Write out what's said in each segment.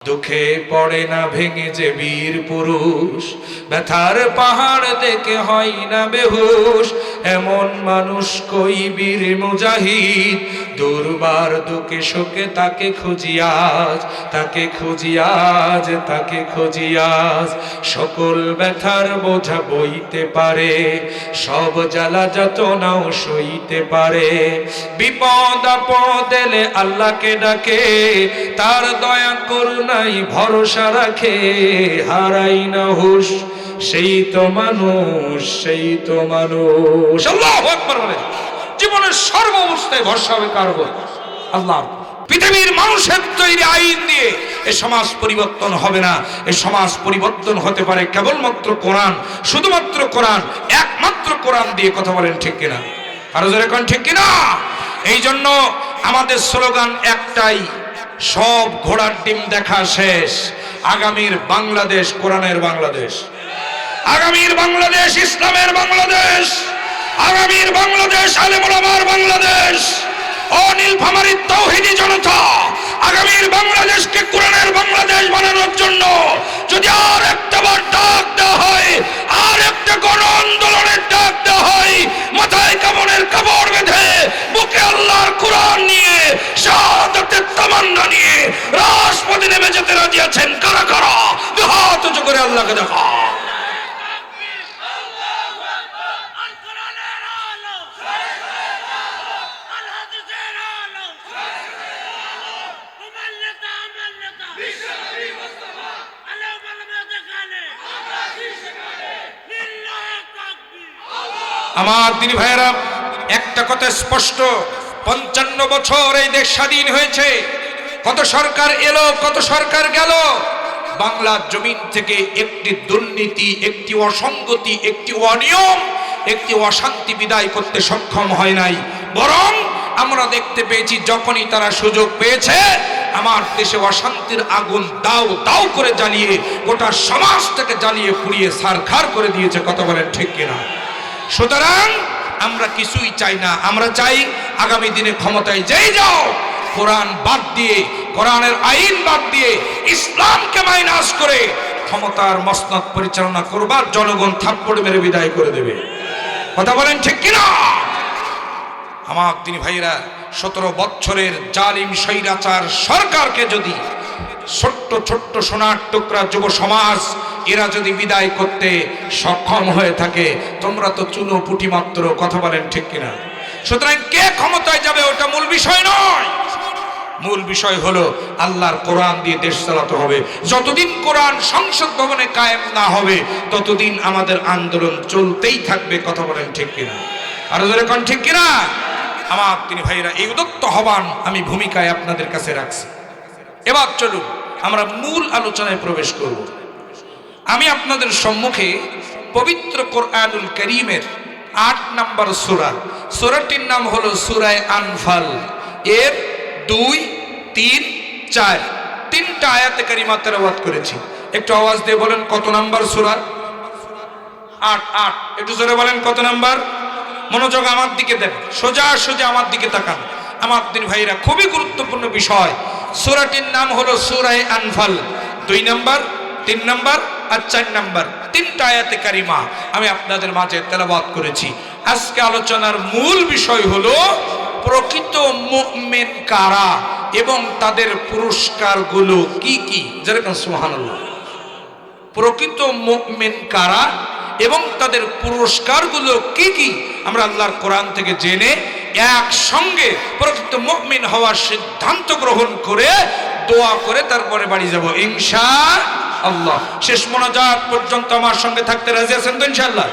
দুঃখে পড়ে না ভেঙে যে বীর পুরুষ, ব্যথার পাহাড় দেখে হয় না বেহুশ। এমন মানুষ কই বীর মুজাহিদ, দুর্বার দুঃখে শোকে তাকে খুঁজিয়াজ, তাকে খুঁজিয়াজ, তাকে খুঁজিয়াজ। সকল ব্যথার বোঝা বইতে পারে, সব জ্বালা যাতনাও সইতে পারে। বিপদ আপদ এলে আল্লাহকে ডাকে, তার দয়া করুণাই ভরসা রাখে। হারাই না হুশ, সেই তো মানুষ, সেই তো মানুষ। আল্লাহু আকবার বলে। জীবনের সর্ব অবস্থায় ভরসা হবে কার উপর? আল্লাহ। পৃথিবীর মানুষের তৈরি আইন দিয়ে এ সমাজ পরিবর্তন হবে না। এ সমাজ পরিবর্তন হতে পারে কেবলমাত্র কোরআন, শুধুমাত্র কোরআন, একমাত্র কোরআন দিয়ে। কথা বলেন ঠিক কিনা? আরো জোরে কোন ঠিক কিনা? এই জন্য আমাদের স্লোগান একটাই, সব ঘোড়ার ডিম দেখা শেষ। আগামীর বাংলাদেশ কোরআনের বাংলাদেশ, আগামীর বাংলাদেশ ইসলামের বাংলাদেশ, আগামীর বাংলাদেশ আলেম ওলামার বাংলাদেশ। ও নীলফামারীর তাওহীদি জনতা, আগামীর বাংলাদেশকে কোরআনের বাংলাদেশ বানানোর জন্য যদি আর একটা বার ডাক দেওয়া হয়, আর একটা গণ আন্দোলনের ডাক দেওয়া হয়, মাথায় কামনের কাপড় বেঁধে বুকে আল্লাহর কোরআন নিয়ে শাহাদাতের তামান্না নিয়ে রাজপথে নেমে যেতে রাজি আছেন কারা কারা? হাত উঁচু করে আল্লাহকে দেখা। আমার দিনী ভাইয়েরা, একটা কথা স্পষ্ট, 55 বছর এই দেশ স্বাধীন হয়েছে। কত সরকার এলো, কত সরকার গেল, বাংলার জমিন থেকে একটি দুর্নীতি, একটি অসঙ্গতি, একটি অনিয়ম, একটি অশান্তি বিদায় করতে সক্ষম হয় নাই। বরং আমরা দেখতে পেয়েছি যখনই তারা সুযোগ পেয়েছে, আমার দেশে অশান্তির আগুন দাও দাও করে জ্বালিয়ে গোটা সমাজটাকে জ্বালিয়ে পুড়িয়ে ছারখার করে দিয়েছে। কথা বলেন ঠিক কিনা? সুতরাং আমরা কিছুই চাই না। আমরা চাই আগামী দিনে ক্ষমতায় যেই যাও, কোরআন বাদ দিয়ে, কোরআনের আইন বাদ দিয়ে, ইসলামকে মাইনাস করে ক্ষমতার মসনদ পরিচালনা করবার জনগণ থাপ্পড় মেরে বিদায় করে দেবে। কথা বলেন ঠিক কিনা? আমার তিনি ভাইরা, 17 বছরের জালিম স্বৈরাচার সরকারকে যদি ছোট্ট ছোট্ট সোনার টুকরা যুব সমাজ এরা যদি বিদায় করতে সক্ষম হয়ে থাকে, তোমরা তো চুনো পুঁটি মাত্র। কথা বলেন ঠিক কিনা? সুতরাং কে ক্ষমতায় যাবে ওটা মূল বিষয় নয়। মূল বিষয় হলো আল্লাহর কোরআন দিয়ে দেশ চালাতে হবে। যতদিন কোরআন সংসদ ভবনে কায়েম না হবে, ততদিন আমাদের আন্দোলন চলতেই থাকবে। কথা বলেন ঠিক কিনা? আর জোরে কোন ঠিক কিনা? আমার তিনি ভাইরা, এই উদ্যত আহ্বান আমি ভূমিকায় আপনাদের কাছে রাখছি। এবার চলুন আমরা মূল আলোচনায় প্রবেশ করব। আমি আপনাদের সম্মুখে পবিত্র কোরআনুল কারীমের 8 নম্বর সূরা, সূরাটির নাম হলো সূরা আনফাল। এর 2, 3, 4 তিনটা আয়াতে কারিমা তেলাওয়াত করেছি। একটু আওয়াজ দিয়ে বলেন কত নাম্বার সূরা? 8। একটু জোরে বলেন কত নাম্বার? মনোযোগ আমার দিকে দেন, সোজা সোজা আমার দিকে তাকান। আমার দিন ভাইরা, খুবই গুরুত্বপূর্ণ বিষয়। সূরাটির নাম হলো সূরা আনফাল। 2 নাম্বার, 3 নাম্বার আর 4 নাম্বার তিনটা আয়াতে কারিমা আমি আপনাদের মাঝে তেলাওয়াত করেছি। আজকে আলোচনার মূল বিষয় হলো প্রকৃত মুমিন কারা এবং তাদের পুরস্কারগুলো কি কি। যেরকম সুবহানাল্লাহ। প্রকৃত মুমিন কারা এবং তাদের পুরস্কারগুলো কি কি, আমরা আল্লাহর কোরআন থেকে জেনে একসঙ্গে প্রকৃত মুমিন হওয়ার সিদ্ধান্ত গ্রহণ করে দোয়া করে তারপরে বাড়ি যাব ইনশাআল্লাহ। শেষ মোনাজাত পর্যন্ত আমার সঙ্গে থাকতে রাজি আছেন তো ইনশাআল্লাহ?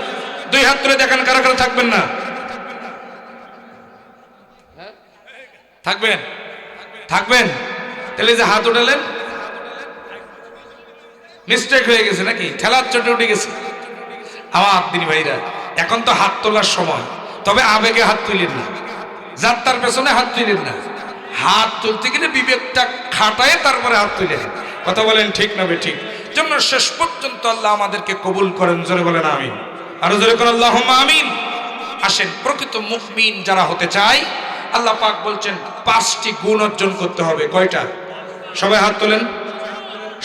2 হাত তুলে দেখান কারা কারা থাকবেন না। থাকবেন? থাকবেন? তাহলে যে হাত উঠালেন মিস্টেক হয়ে গেছে নাকি? ঠেলার চোটে উঠে গেছে। আমার দিনী ভাইরা, এখন তো হাত তোলার সময়, তবে আবেগে হাত তুলেন না, যাত্রার পেছনে হাত তুলেন না। হাত তুলতে গেলে বিবেকটা খাটায় তারপরে হাত তুলেন। কথা বলেন ঠিক না বেঠিক? জন্য শেষ পর্যন্ত আল্লাহ আমাদেরকে কবুল করেন। জোরে বলেন আমিন। আরো জোরে করেন আল্লাহুম্মা আমিন। আসেন, প্রকৃত মুমিন যারা হতে চায়, আল্লাহ পাক বলছেন 5টি গুণ অর্জন করতে হবে। কয়টা? সবাই হাত তোলেন।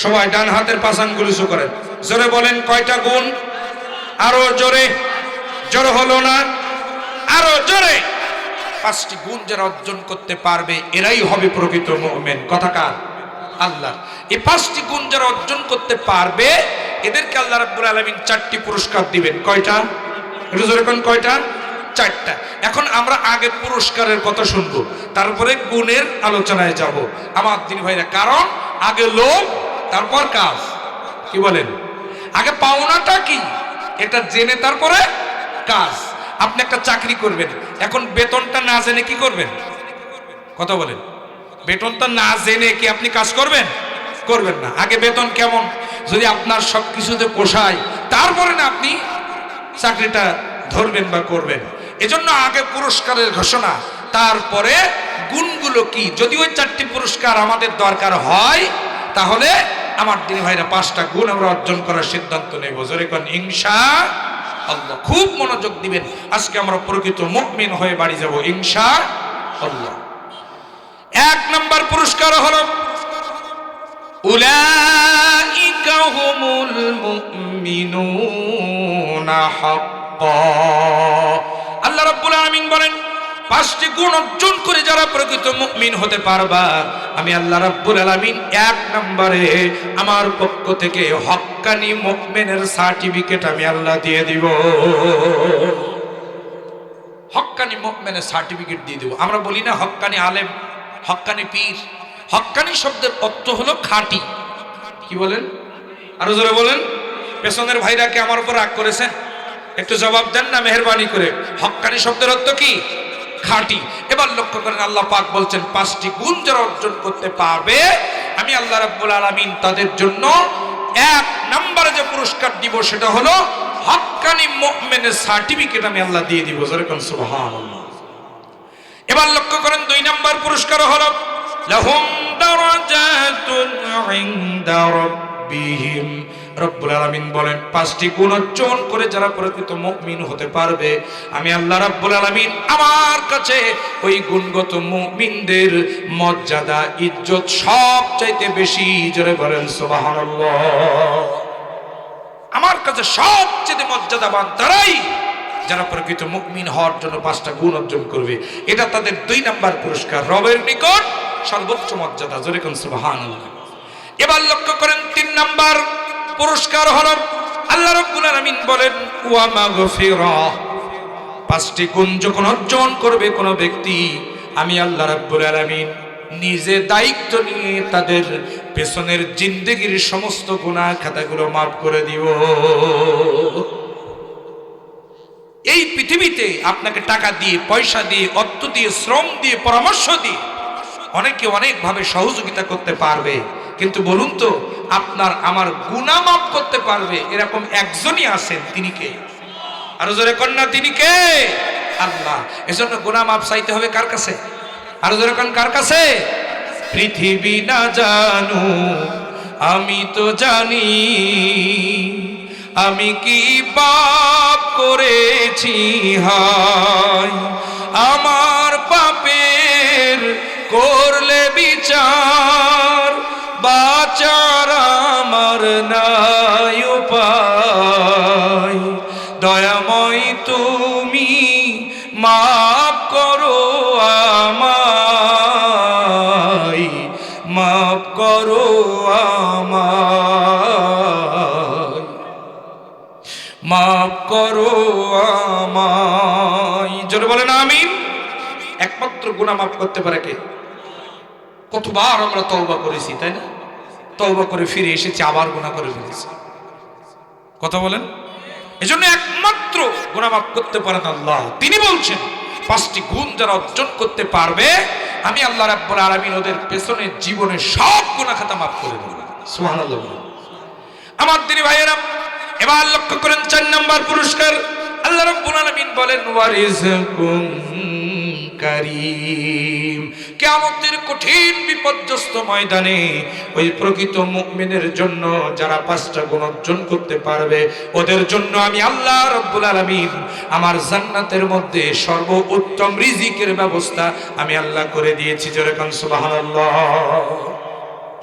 সবাই ডান হাতের পাঁচ আঙ্গুল উঁচু করেন, জোরে বলেন কয়টা গুণ? আরো জোরে, জোরে হলো না, আরো জোরে। 5টি গুণ যারা অর্জন করতে পারবে এরাই হবে প্রকৃত মুমিন। কথা কার? আল্লাহ। এই 5টি গুণ যারা অর্জন করতে পারবে এদেরকে আল্লাহ রাব্বুল আলামিন 4টি পুরস্কার দিবেন। কয়টা? একটু জোরে কোন কয়টা? 4টা। এখন আমরা আগে পুরস্কারের কথা শুনবো, তারপরে গুণের আলোচনায় যাব আমার দিন ভাইরা। কারণ আগে লোভ, তারপর কাজ। কি বলেন? আগে পাওনাটা কি এটা জেনে তারপরে কাজ। আপনি একটা চাকরি করবেন, এখন বেতনটা না জেনে কি করবেন? কথা বলেন। বেতনটা না জেনে কি আপনি কাজ করবেন? করবেন না। আগে বেতন কেমন, যদি আপনার সবকিছুতে পোষায় তারপরে না আপনি চাকরিটা ধরবেন বা করবেন। এজন্য আগে পুরস্কারের ঘোষণা, তারপরে গুণগুলো কি। যদি ওই 4টি পুরস্কার আমাদের দরকার হয় তাহলে আমার দিন ভাইরা 5টা গুণ আমরা অর্জন করার সিদ্ধান্ত নেব। জোরে কোন ইনশাআল্লাহ। খুব মনোযোগ দিবেন, আজকে আমরা প্রকৃত মুমিন হয়ে বাড়ি যাব ইনশাআল্লাহ। 1 নম্বর পুরস্কার হলো উলাইকা হুমুল মুমিনুনা হাক্কান। আল্লাহ রাব্বুল আলামিন বলেন 5টি গুণ অর্জন করে যারা প্রকৃত মুমিন হতে পারবা, আমি আল্লাহ রাব্বুল আলামিন 1 নম্বরে আমার পক্ষ থেকে হক্কানি মুমিনের সার্টিফিকেট আমি আল্লাহ দিয়ে দিব। হক্কানি মুমিনের সার্টিফিকেট দিয়ে দেব। আমরা বলি না হক্কানি আলেম, হক্কানি পীর। হক্কানি শব্দের অর্থ হলো খাঁটি। কি বলেন? আরো জোরে বলেন। পেছনের ভাইরা কি আমার উপর রাগ করেছেন? একটু জবাব দেন না মেহেরবানি করে। হক্কানি শব্দের অর্থ কি? খাঁটি। এবার লক্ষ্য করেন আল্লাহ পাক বলছেন 5টি গুণ যারা অর্জন করতে পারবে আমি আল্লাহ রাব্বুল আলামিন তাদের জন্য 1 নম্বরে যে পুরস্কার দিব সেটা হলো হক্কানি মুমিনের সার্টিফিকেট আমি আল্লাহ দিয়ে দিব। জোরে কোন সুবহানাল্লাহ। এবার লক্ষ্য করেন 2 নম্বর পুরস্কার হলো লাহুম দারাজাতুন ইনদা রাব্বিহিম। রব্বুল আলামিন বলেন 5টি গুণ অর্জন করে যারা প্রকৃত মুমিন হতে পারবে আমি আল্লাহ রাব্বুল আলামিন আমার কাছে ওই গুণগত মুমিনদের মর্যাদা ইজ্জত সবচাইতে বেশি। জোরে বলেন সুবহানাল্লাহ। আমার কাছে সবচেয়ে মর্যাদাবান তারাই যারা প্রকৃত মুমিন হওয়ার জন্য 5টা গুণ অর্জন করবে। এটা তাদের 2 নম্বর পুরস্কার, রবের নিকট সর্বোচ্চ মর্যাদা। জোরে কোন সুবহানাল্লাহ। এবার লক্ষ্য করেন 3 নম্বর পুরস্কার হলো আল্লাহ রাব্বুল আলামিন বলেন ওয়া মাগফিরাহ। 5টি গুণ যখন অর্জন করবে কোন ব্যক্তি আমি আল্লাহ রাব্বুল আলামিন নিজে দায়িত্ব নিয়ে তাদের পেছনের জিন্দেগির সমস্ত গুনাহ খাতাগুলো মাফ করে দিব। এই পৃথিবীতে আপনাকে টাকা দিয়ে, পয়সা দিয়ে, অর্থ দিয়ে, শ্রম দিয়ে, পরামর্শ দিয়ে অনেকে অনেকভাবে সহযোগিতা করতে পারবে, কিন্তু বলুন তো আপনার আমার গুনাহ মাফ করতে পারবে এরকম একজনই আছেন, তিনি কে? আরো জোরে কন্যা, তিনি কে? আল্লাহ। এজন্য গুনাহ মাফ চাইতে হবে কার কাছে? আরো জোরে কোন কার কাছে? পৃথিবী না জানু আমি তো জানি আমি কি পাপ করেছি, হায় আমার পাপের করলে বিচার, বাঁচার আমার নাই উপায়, দয়াময় তুমি মাফ করো আমায়, মাফ করো আমায়, মাফ করো আমায়। জোরে বলেন আমিন। একমাত্র গুনাহ মাফ করতে পারে কে? কতবার আমরা তওবা করেছি, তাই না? তওবা করে ফিরে এসেছি, আবার গুনাহ করে ফেলেছি। কথা বলেন। এজন্য একমাত্র গুনাহ মাফ করতে পারেন আল্লাহ। তিনি বলছেন 5টি গুণ যারা অর্জন করতে পারবে আমি আল্লাহ রাব্বুল আলামিন ওদের পেছনের জীবনের সব গুনাহ খাতা মাফ করে দেব। সুবহানাল্লাহ। আমার দিনী ভাইয়েরা, এবার লক্ষ্য করেন 4 নম্বর পুরস্কার আল্লাহ রাব্বুল আলামিন বলেন ওয়ারিজকুম কারীম। কিয়ামতের কঠিন বিপর্যস্ত ময়দানে ওই প্রকৃত মুমিনের জন্য যারা 5টা গুণ অর্জন করতে পারবে ওদের জন্য আমি আল্লাহ রাব্বুল আলামিন আমার জান্নাতের মধ্যে সর্বোত্তম রিজিকের ব্যবস্থা আমি আল্লাহ করে দিয়েছি। জোরে কোন সুবহানাল্লাহ।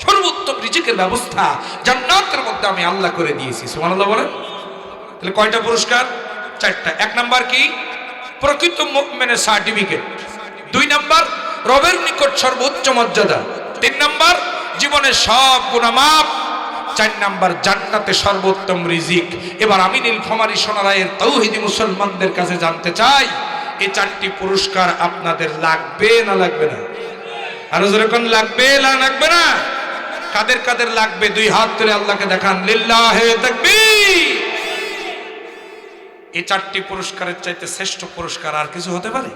সর্বোত্তম রিজিকের ব্যবস্থা জান্নাতের মধ্যে আমি আল্লাহ করে দিয়েছি। সুবহানাল্লাহ বলেন। তাহলে কয়টা পুরস্কার? চারটা। এক নাম্বার কি? প্রকৃত মুমিনের সার্টিফিকেট। দুই নাম্বার রবের নিকট সর্বোচ্চ মর্যাদা। তিন নাম্বার জীবনের সব গুনাহ মাফ। চার নাম্বার জান্নাতে সর্বোত্তম রিজিক। এবার আমি নীলফামারী সোনারায়ের তাওহীদি মুসলমানদের কাছে জানতে চাই, এই চারটি পুরস্কার আপনাদের লাগবে না লাগবে না? আরো যেরকম লাগবে না লাগবে না? কাদের কাদের লাগবে দুই হাত তুলে আল্লাহকে দেখান, লিল্লাহে তাকবীর। এই চারটি পুরস্কারের চাইতে শ্রেষ্ঠ পুরস্কার আর কিছু হতে পারে?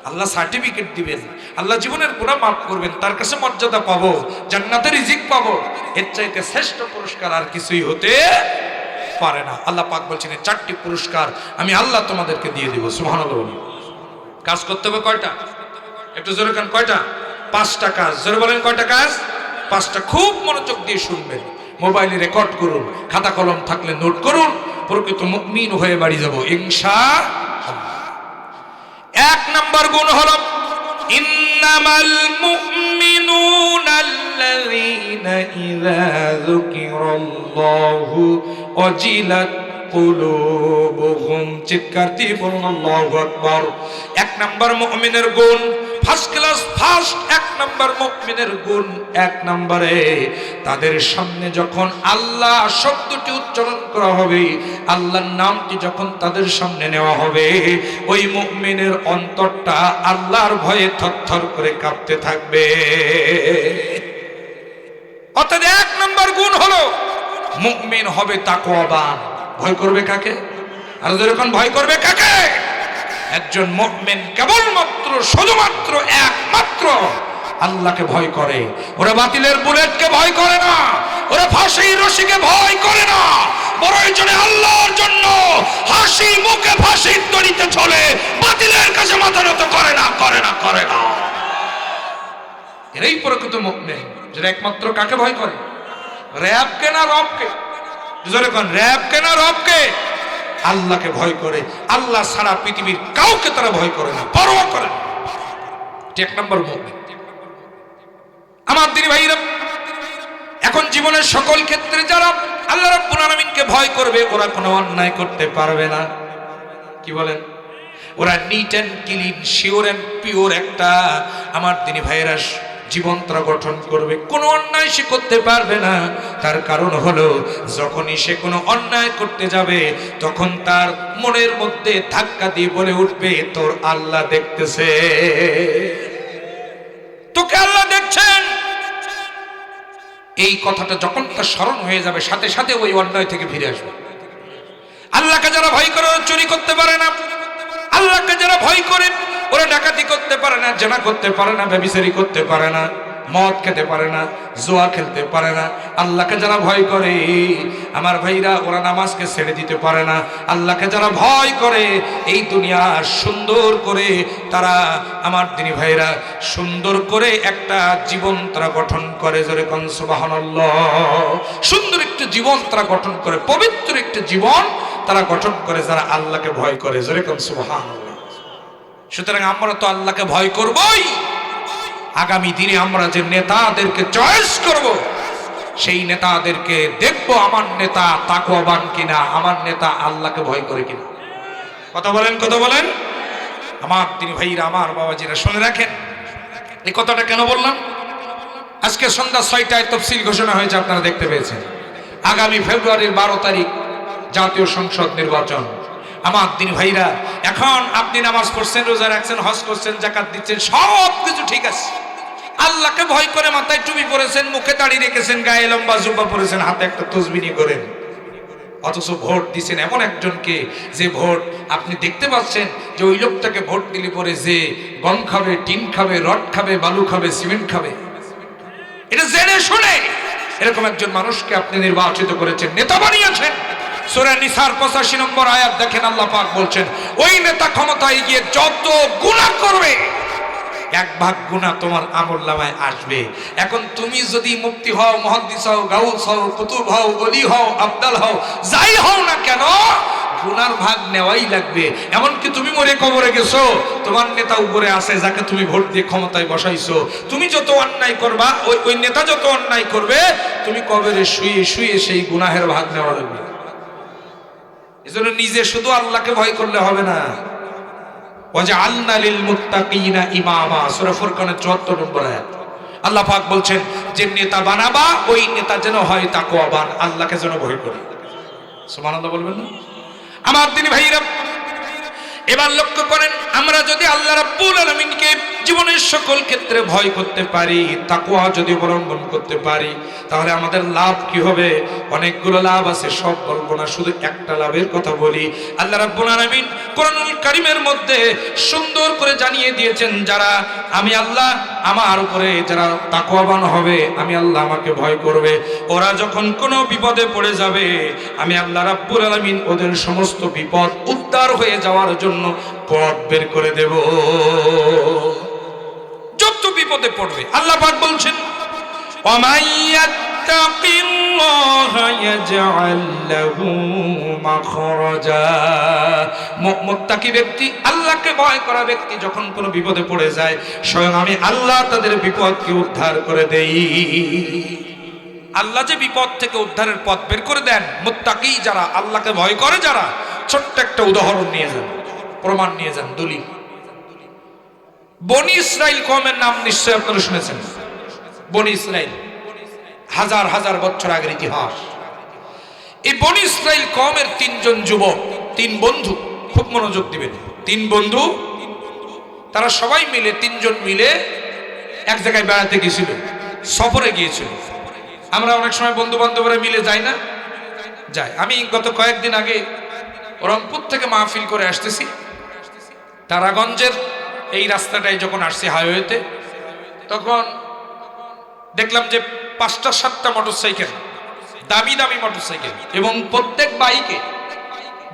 আল্লাহ সার্টিফিকেট দিবেন, আল্লাহ জীবনের গুনাহ মাফ করবেন, তার কাছে মর্যাদা পাবো, জান্নাতের রিজিক পাবো, এর চাইতে শ্রেষ্ঠ পুরস্কার আর কিছুই হতে পারে না। আল্লাহ পাক বলছেন এই চারটি পুরস্কার আমি আল্লাহ তোমাদেরকে দিয়ে দিব। সুবহানাল্লাহ। কাজ করতে হবে কয়টা? একটু জোরে কান, কয়টা? পাঁচটা কাজ। জোরে বলেন কয়টা কাজ? পাঁচটা। খুব মনোযোগ দিয়ে শুনবেন, মোবাইলে রেকর্ড করুন, খাতা কলম থাকলে নোট করুন, প্রকৃত মুমিন হয়ে বাড়ি যাব ইনশাআল্লাহ। এক নাম্বার গুণ হলো ইন্নামাল মুমিনুনা আল্লাযীনা ইযা যুকিরাল্লাহু ওয়াজিলাত কুলুবুহুম। চিৎকার দিয়ে বলুন আল্লাহু আকবার। এক নাম্বার মুমিনের গুণ, ফার্স্ট ক্লাস ফার্স্ট এক নাম্বার মুমিনের গুণ, এক নম্বরে তাদের সামনে যখন আল্লাহ শব্দটি উচ্চারণ করা হবে, আল্লাহর নামটি যখন তাদের সামনে নেওয়া হবে, ওই মুমিনের অন্তরটা আল্লাহর ভয়ে থরথর করে কাঁপতে থাকবে। অর্থাৎ এক নম্বর গুণ হলো মুমিন হবে তাকওয়াবান। ভয় করবে কাকে? আর যখন ভয় করবে কাকে? একজন মুমিন কেবলমাত্র শুধুমাত্র একমাত্র আল্লাহকে ভয় করে। ওরা বাতিলের বুলেটকে ভয় করে না, ওরা ফাঁসির রশিকে ভয় করে না, প্রয়োজনে আল্লাহর জন্য হাসি মুখে ফাঁসির দড়িতে চলে, বাতিলের কাছে মাথা নত করে না, করে না, করে না। এরাই প্রকৃত মুমিন, যারা একমাত্র কাকে ভয় করে? রবকে না রবকে? জোরে কোন, রবকে না রবকে? আল্লাহকে ভয় করে। আল্লাহ সারা পৃথিবীর কাউকে তারা ভয় করে না, পরোয়া করে না। এক নম্বর মুমিন। আমার দিনী ভাইরা, এখন জীবনের সকল ক্ষেত্রে যারা আল্লাহ রাব্বুল আলামিনকে ভয় করবে, ওরা কোনো অন্যায় করতে পারবে না। কি বলেন? ওরা neat and clean, sure and pure একটা আমার দিনী ভাইরা জীবন তারা গঠন করবে, কোনো অন্যায় সে করতে পারবে না। তার কারণ হলো যখনই সে কোনো অন্যায় করতে যাবে, তখন তার মনের মধ্যে ধাক্কা দিয়ে বলে উঠবে, তোর আল্লাহ দেখতেছে, তোকে আল্লাহ দেখছেন। এই কথাটা যখন তার স্মরণ হয়ে যাবে, সাথে সাথে ওই অন্যায় থেকে ফিরে আসবে। আল্লাহকে যারা ভয় করে ওরা চুরি করতে পারে না, আল্লাহকে যারা ভয় করে ওরা ডাকাতি করতে পারে না, জেনা করতে পারে না, ব্যভিচারী করতে পারে না, মদ খেতে পারে না, জুয়া খেলতে পারে না। আল্লাহকে যারা ভয় করে আমার ভাইরা, ওরা নামাজকে ছেড়ে দিতে পারে না। আল্লাহকে যারা ভয় করে এই দুনিয়া সুন্দর করে তারা আমার দিনী ভাইরা সুন্দর করে একটা জীবন তারা গঠন করে। জোরে কোন সুবহানাল্লাহ। সুন্দর একটা জীবন তারা গঠন করে, পবিত্র একটা জীবন তারা গঠন করে যারা আল্লাহকে ভয় করে। জোরে কোন সুবহানাল্লাহ। সুতরাং আমরা তো আল্লাহকে ভয় করবই। আগামী দিনে আমরা যে নেতাদেরকে চয়েস করব, সেই নেতাদেরকে দেখব আমার নেতা তাকওয়াবান কিনা, আমার নেতা আল্লাহকে ভয় করে কিনা। কথা বলেন, কথা বলেন। আমার তিনি ভাইরা, আমার বাবাজিরা শুনে রাখেন। এই কথাটা কেন বললাম? আজকে সন্ধ্যা 6টায় তফসিল ঘোষণা হয়েছে, আপনারা দেখতে পেয়েছেন। আগামী ফেব্রুয়ারির 12 তারিখ জাতীয় সংসদ নির্বাচন। আমার দিন ভাইরা, এখন আপনি নামাজ পড়ছেন, রোজা রাখছেন, হজ করছেন, যাকাত দিচ্ছেন, সব কিছু ঠিক আছে। আল্লাহকে ভয় করে মাথায় টুপি পরেছেন, মুখে দাড়ি রেখেছেন, গায়ে লম্বা জুব্বা পরেছেন, হাতে একটা তসবিহ করেন, অথচ ভোট দিচ্ছেন এমন একজনকে যে ভোট আপনি দেখতে পাচ্ছেন যে ওই লোকটাকে ভোট দিলে পরে যে গম খাবে, টিন খাবে, রড খাবে, বালু খাবে, সিমেন্ট খাবে, এটা জেনে শুনে এরকম একজন মানুষকে আপনি নির্বাচিত করেছেন, নেতা বানিয়েছেন। সূরা নিসার 85 নম্বর আয়াত দেখেন, আল্লাহ পাক বলছেন ওই নেতা ক্ষমতায় গিয়ে যত গুনাহ করবে, 1 ভাগ গুনাহ তোমার আমলনামায় আসবে। এখন তুমি যদি মুফতি হও, মুহাদ্দিস হও, গাউস হও, কুতুব হও, ওলি হও, আবদাল হও, যাই হও না কেন, গুনার ভাগ নেওয়াই লাগবে। এমনকি তুমি মরে কবরে গেছো, তোমার নেতা উপরে আছে যাকে তুমি ভোট দিয়ে ক্ষমতায় বসাইছো, তুমি যত অন্যায় করবা ওই নেতা যত অন্যায় করবে, তুমি কবরে শুয়ে শুয়ে সেই গুনাহের ভাগ নেওয়া লাগবে। এজন্য নিজে শুধু আল্লাহকে ভয় করলে হবে না। ওয়াজআলনা লিল মুত্তাকিনা ইমামা, সূরা ফুরকানের ৭৪ নম্বর আয়াত। আল্লাহ পাক বলছেন যে নেতা বানাবা ওই নেতা যেন হয় তাকওয়াবান, আল্লাহকে যেন ভয় করে। সুবহানাল্লাহ বলবেন না? আমার দিনী ভাইরা, এবার লক্ষ্য করেন, আমরা যদি আল্লাহ রাব্বুল আলামিনকে জীবনের সকল ক্ষেত্রে ভয় করতে পারি, তাকওয়া যদি অবলম্বন করতে পারি, তাহলে আমাদের লাভ কি হবে? অনেকগুলো লাভ আছে, সব বলবো না, শুধু একটা লাভের কথা বলি। আল্লাহ রাব্বুল আলামিন কোরআনুল কারীমের মধ্যে সুন্দর করে জানিয়ে দিয়েছেন, যারা আমি আল্লাহ আমার উপরে যারা তাকওয়াবান হবে, আমি আল্লাহ আমাকে ভয় করবে, ওরা যখন কোনো বিপদে পড়ে যাবে, আমি আল্লাহ রাব্বুল আলামিন ওদের সমস্ত বিপদ উদ্ধার হয়ে যাওয়ার জন্য পথ বের করে দেব। যত বিপদে পড়বে আল্লাহ পাক বলছেন, ওয়ামাইয়াত্তাকিল্লাহা ইয়াজআল লাহু মাখরাজা। মুত্তাকি ব্যক্তি, আল্লাহকে ভয় করা ব্যক্তি যখন কোনো বিপদে পড়ে যায়, স্বয়ং আমি আল্লাহ তাদের বিপদকে উদ্ধার করে দেই। আল্লাহ যে বিপদ থেকে উদ্ধারের পথ বের করে দেন, মুত্তাকি যারা, আল্লাহকে ভয় করে যারা, ছোট্ট একটা উদাহরণ নিয়ে যান, প্রমাণ নিয়ে যান, দলিল। বনি ইসরাইল কওমের নাম নিশ্চয় আপনারা শুনেছেন। বনি ইসরাইল হাজার হাজার বছর আগের ইতিহাস। এই বনি ইসরাইল কওমের তিনজন যুবক, তিন বন্ধু, খুব মনোযোগ দিবেন, তিন বন্ধু, তারা সবাই মিলে, তিনজন মিলে এক জায়গায় বেড়াতে গিয়েছিল, সফরে গিয়েছিল। আমরা অনেক সময় বন্ধু বান্ধবরা মিলে যাই না? যাই। আমি গত কয়েকদিন আগে রংপুর থেকে মাহফিল করে আসতেছি, তারাগঞ্জের এই রাস্তাটায় যখন আসছি হাইওয়েতে, তখন দেখলাম যে ৫টা-৭টা মোটরসাইকেল, দামি দামি মোটরসাইকেল, এবং প্রত্যেক বাইকে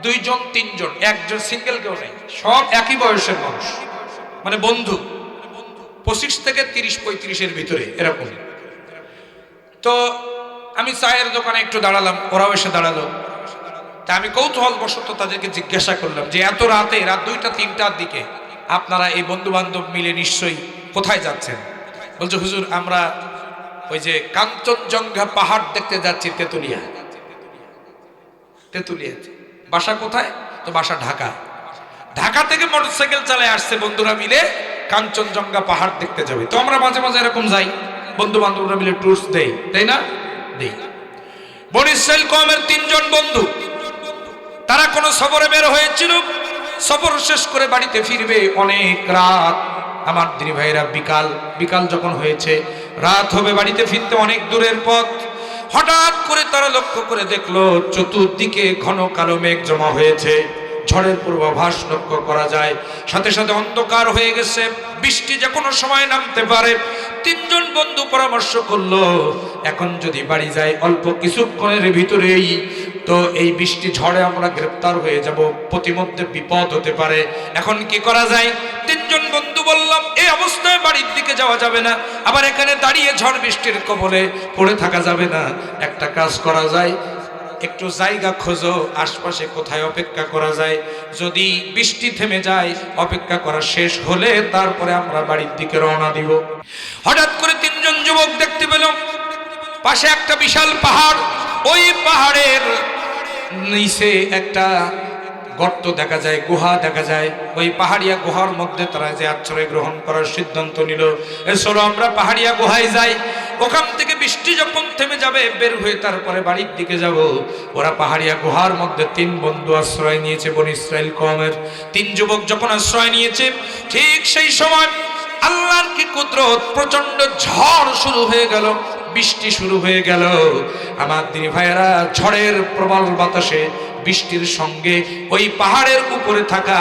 ২জন-৩জন, একজন সিঙ্গেল কেউ নেই, সব একই বয়সের মানুষ, মানে বন্ধু, ২৫ থেকে ৩০-৩৫-এর ভিতরে এরকম। তো আমি চায়ের দোকানে একটু দাঁড়ালাম, ওরাও এসে দাঁড়ালো। তা আমি কৌতূহল বশত তাদেরকে জিজ্ঞাসা করলাম যে এত রাতে, রাত ২টা-৩টার দিকে আপনারা এই বন্ধু বান্ধব মিলে নিশ্চয়ই কোথায় যাচ্ছেন? বলছে, হুজুর আমরা ওই যে কাঞ্চনজঙ্ঘা পাহাড় দেখতে যাচ্ছি, তেতুলিয়া। তেতুলিয়াতে। বাসা কোথায়? তো বাসা ঢাকা। ঢাকা থেকে মোটরসাইকেল চালায় আসছে বন্ধুরা মিলে, কাঞ্চনজঙ্ঘা পাহাড় দেখতে যাবে। তো আমরা মাঝে মাঝে এরকম যাই, বন্ধু বান্ধবরা মিলে ট্যুরস দেই, তাই না? দেই। বনি ইসরাইল কওমের তিনজন বন্ধু, তারা কোন সফরে বের হয়েছিল, সফর শেষ করে বাড়িতে ফিরবে অনেক রাত। আমার দিনী ভাইরা, বিকাল যখন হয়েছে, রাত হবে, বাড়িতে ফিরতে অনেক দূরের পথ। হঠাৎ করে তারা লক্ষ্য করে দেখলো চতুর্দিকে ঘন কালো মেঘ জমা হয়েছে, ঝড়ের পূর্বাভাস লক্ষ্য করা যায়, সাথে সাথে অন্ধকার হয়ে গেছে, বৃষ্টি যে কোনো সময় নামতে পারে। তিনজন বন্ধু পরামর্শ করলো, এখন যদি বাড়ি যাই অল্প কিছুক্ষণের ভিতরেই তো এই বৃষ্টি ঝড়ে আমরা গ্রেফতার হয়ে যাব, প্রতিমধ্যে বিপদ হতে পারে, এখন কি করা যায়? তিনজন বন্ধু বললাম, এই অবস্থায় বাড়ির দিকে যাওয়া যাবে না, আবার এখানে দাঁড়িয়ে ঝড় বৃষ্টির কবলে পড়ে থাকা যাবে না। একটা কাজ করা যায়, একটু জায়গা খোঁজো, আশপাশে কোথায় অপেক্ষা করা যায়, যদি বৃষ্টি থেমে যায়, অপেক্ষা করা শেষ হলে তারপরে আমরা বাড়ির দিকে রওনা দিব। হঠাৎ করে তিনজন যুবক দেখতে পেল পাশে একটা বিশাল পাহাড়, ওই পাহাড়ের নিচে একটা গর্ত দেখা যায়, গুহা দেখা যায়। ওই পাহাড়িয়া গুহার মধ্যে তারা যে আশ্রয় গ্রহণ করার সিদ্ধান্ত নিল, চলো আমরা পাহাড়িয়া গুহায় যাই, ওখান থেকে বৃষ্টি যখন থেমে যাবে বের হয়ে তারপরে বাড়ির দিকে যাব। ওরা পাহাড়িয়া গুহার মধ্যে তিন বন্ধু আশ্রয় নিয়েছে, বনি ইসরাইল কওমের তিন যুবক যখন আশ্রয় নিয়েছে, ঠিক সেই সময় আল্লাহর কি কুদরত, প্রচন্ড ঝড় শুরু হয়ে গেল, বৃষ্টি শুরু হয়ে গেল। আমার দিনী ভাইয়েরা, ঝড়ের প্রবল বাতাসে, বৃষ্টির সঙ্গে ওই পাহাড়ের উপরে থাকা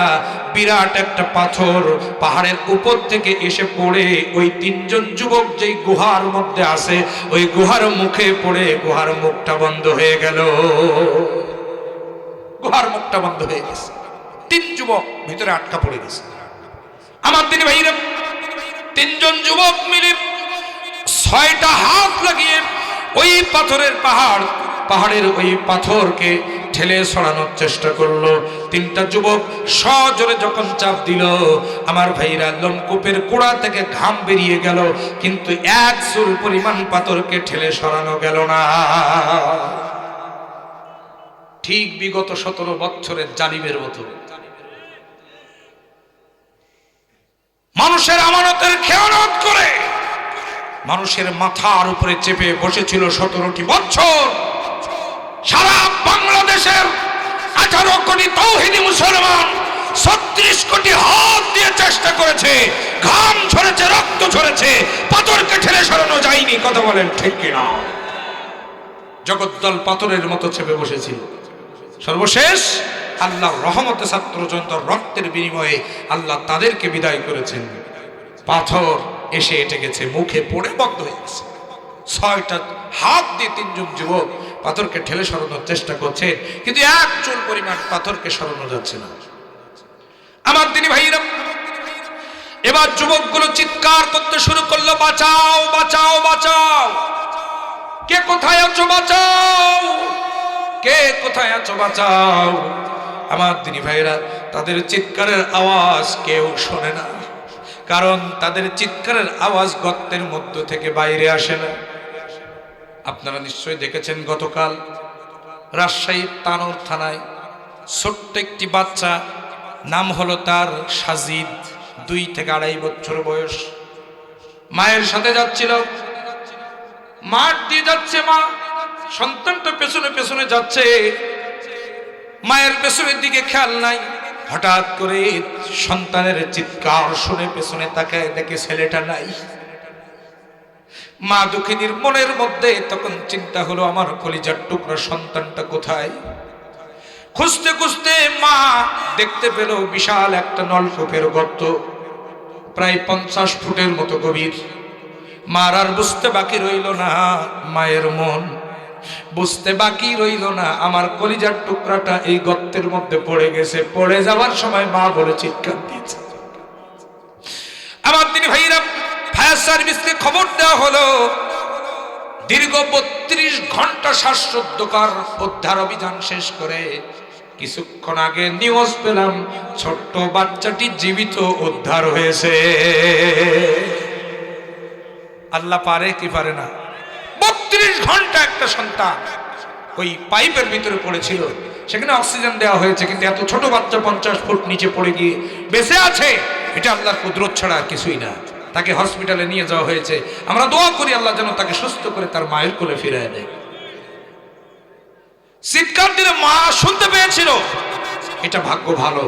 বিরাট একটা পাথর পাহাড়ের উপর থেকে এসে পড়ে ওই তিনজন যুবক যেই গুহার মধ্যে আছে, ওই গুহার মুখে পড়ে গুহার মুখটা বন্ধ হয়ে গেল। গুহার মুখটা বন্ধ হয়ে গেছে, তিন যুবক ভিতরে আটকা পড়ে গেছে। আমার দিনী ভাইয়েরা, তিনজন যুবক মিলে 6টা হাত লাগিয়ে ওই পাথরের পাহাড় পাহাড়ের ওই পাথরকে ঠেলে সরানোর চেষ্টা করলো। তিনটা যুবক সজোরে যখন চাপ দিল, আমার ভাইরা লোমকূপের কোড়া থেকে ঘাম বেরিয়ে গেল, কিন্তু এক চুল পরিমাণ পাথরকে ঠেলে সরানো গেল না। ঠিক বিগত 17 বছরের জালিমের মতো মানুষের আমানতের খেয়ানত করে মানুষের মাথার উপরে চেপে বসেছিল 17টি বছর। সারা বাংলাদেশের 18 কোটি তাওহীদি মুসলমান 36 কোটি হাত দিয়ে চেষ্টা করেছে, ঘাম ঝরেছে, রক্ত ঝরেছে, পাথরকে ঠেলে সরানো যায়নি। কথা বলেন ঠিক কিনা? জগদ্দল পাথরের মতো চেপে বসেছিল। সর্বশেষ আল্লাহর রহমতে ছাত্র জনতার রক্তের বিনিময়ে আল্লাহ তাদেরকে বিদায় করেছেন। পাথর এসে এটে গেছে, মুখে পড়ে বন্ধ হয়ে গেছে। 6টা হাত দিয়ে 3 জন যুবক পাথরকে ঠেলে সরানোর চেষ্টা করছে, কিন্তু এক চুল পরিমাণ পাথরকে সরানো যাচ্ছে না। আমার দিনী ভাইরা, এবার যুবকগুলো চিৎকার করতে শুরু করলো, বাঁচাও বাঁচাও বাঁচাও, কে কোথায় আছো বাঁচাও, কে কোথায় আছো বাঁচাও। আমার দিনী ভাইরা, তাদের চিৎকারের আওয়াজ কেউ শোনে না, কারণ তাদের চিৎকারের আওয়াজ গর্তের মধ্য থেকে বাইরে আসে না। আপনারা নিশ্চয়ই দেখেছেন, গতকাল রাজশাহীর তানোর থানায় ছোট্ট একটি বাচ্চা, নাম হলো তার সাজিদ, 2 থেকে 2.5 বছর বয়স, মায়ের সাথে যাচ্ছিল, মাঠ দিয়ে যাচ্ছে, মা সন্তানটা পেছনে পেছনে যাচ্ছে, মায়ের পেছনের দিকে খেয়াল নাই। হঠাৎ করে সন্তানের চিৎকার শুনে পেছনে তাকায়, দেখে ছেলেটা নাই। মা দুঃখিনীর মনের মধ্যে তখন চিন্তা হলো, আমার কলিজার টুকরা সন্তানটা কোথায়। খুঁজতে খুঁজতে মা দেখতে পেল বিশাল একটা নলকূপের গর্ত, প্রায় 50 ফুটের মতো গভীর। মার আর বুঝতে বাকি রইল না, মায়ের মন বুঝতে বাকি রইল না, আমার কলিজার টুকরাটা এই গর্তের মধ্যে পড়ে গেছে। পড়ে যাওয়ার সময় মা বলে চিৎকার দিয়েছে। আমার দিনী ভাইরা, ফায়ার সার্ভিসকে খবর দেওয়া হলো। দীর্ঘ 32 ঘন্টা শ্বাসরুদ্ধকর উদ্ধার অভিযান শেষ করে কিছুক্ষণ আগে নিউজ পেলাম, ছোট্ট বাচ্চাটি জীবিত উদ্ধার হয়েছে। আল্লাহ পারে কি পারে না? 32 ঘন্টা একটা সন্তান ওই পাইপের ভিতরে পড়েছিল, সেখানে অক্সিজেন দেওয়া হয়েছে, কিন্তু এত ছোট বাচ্চা 50 ফুট নিচে পড়ে গিয়ে বেঁচে আছে, এটা আল্লাহর কুদরত ছাড়া আর কিছুই না। তাকে হসপিটালে নিয়ে যাওয়া হয়েছে। আমরা দোয়া করি আল্লাহ যেন তাকে সুস্থ করে তার মায়ের কোলে ফিরিয়ে দেয়। চিৎকার দিলে মা শুনতে পেয়েছিল, এটা ভাগ্য ভালো,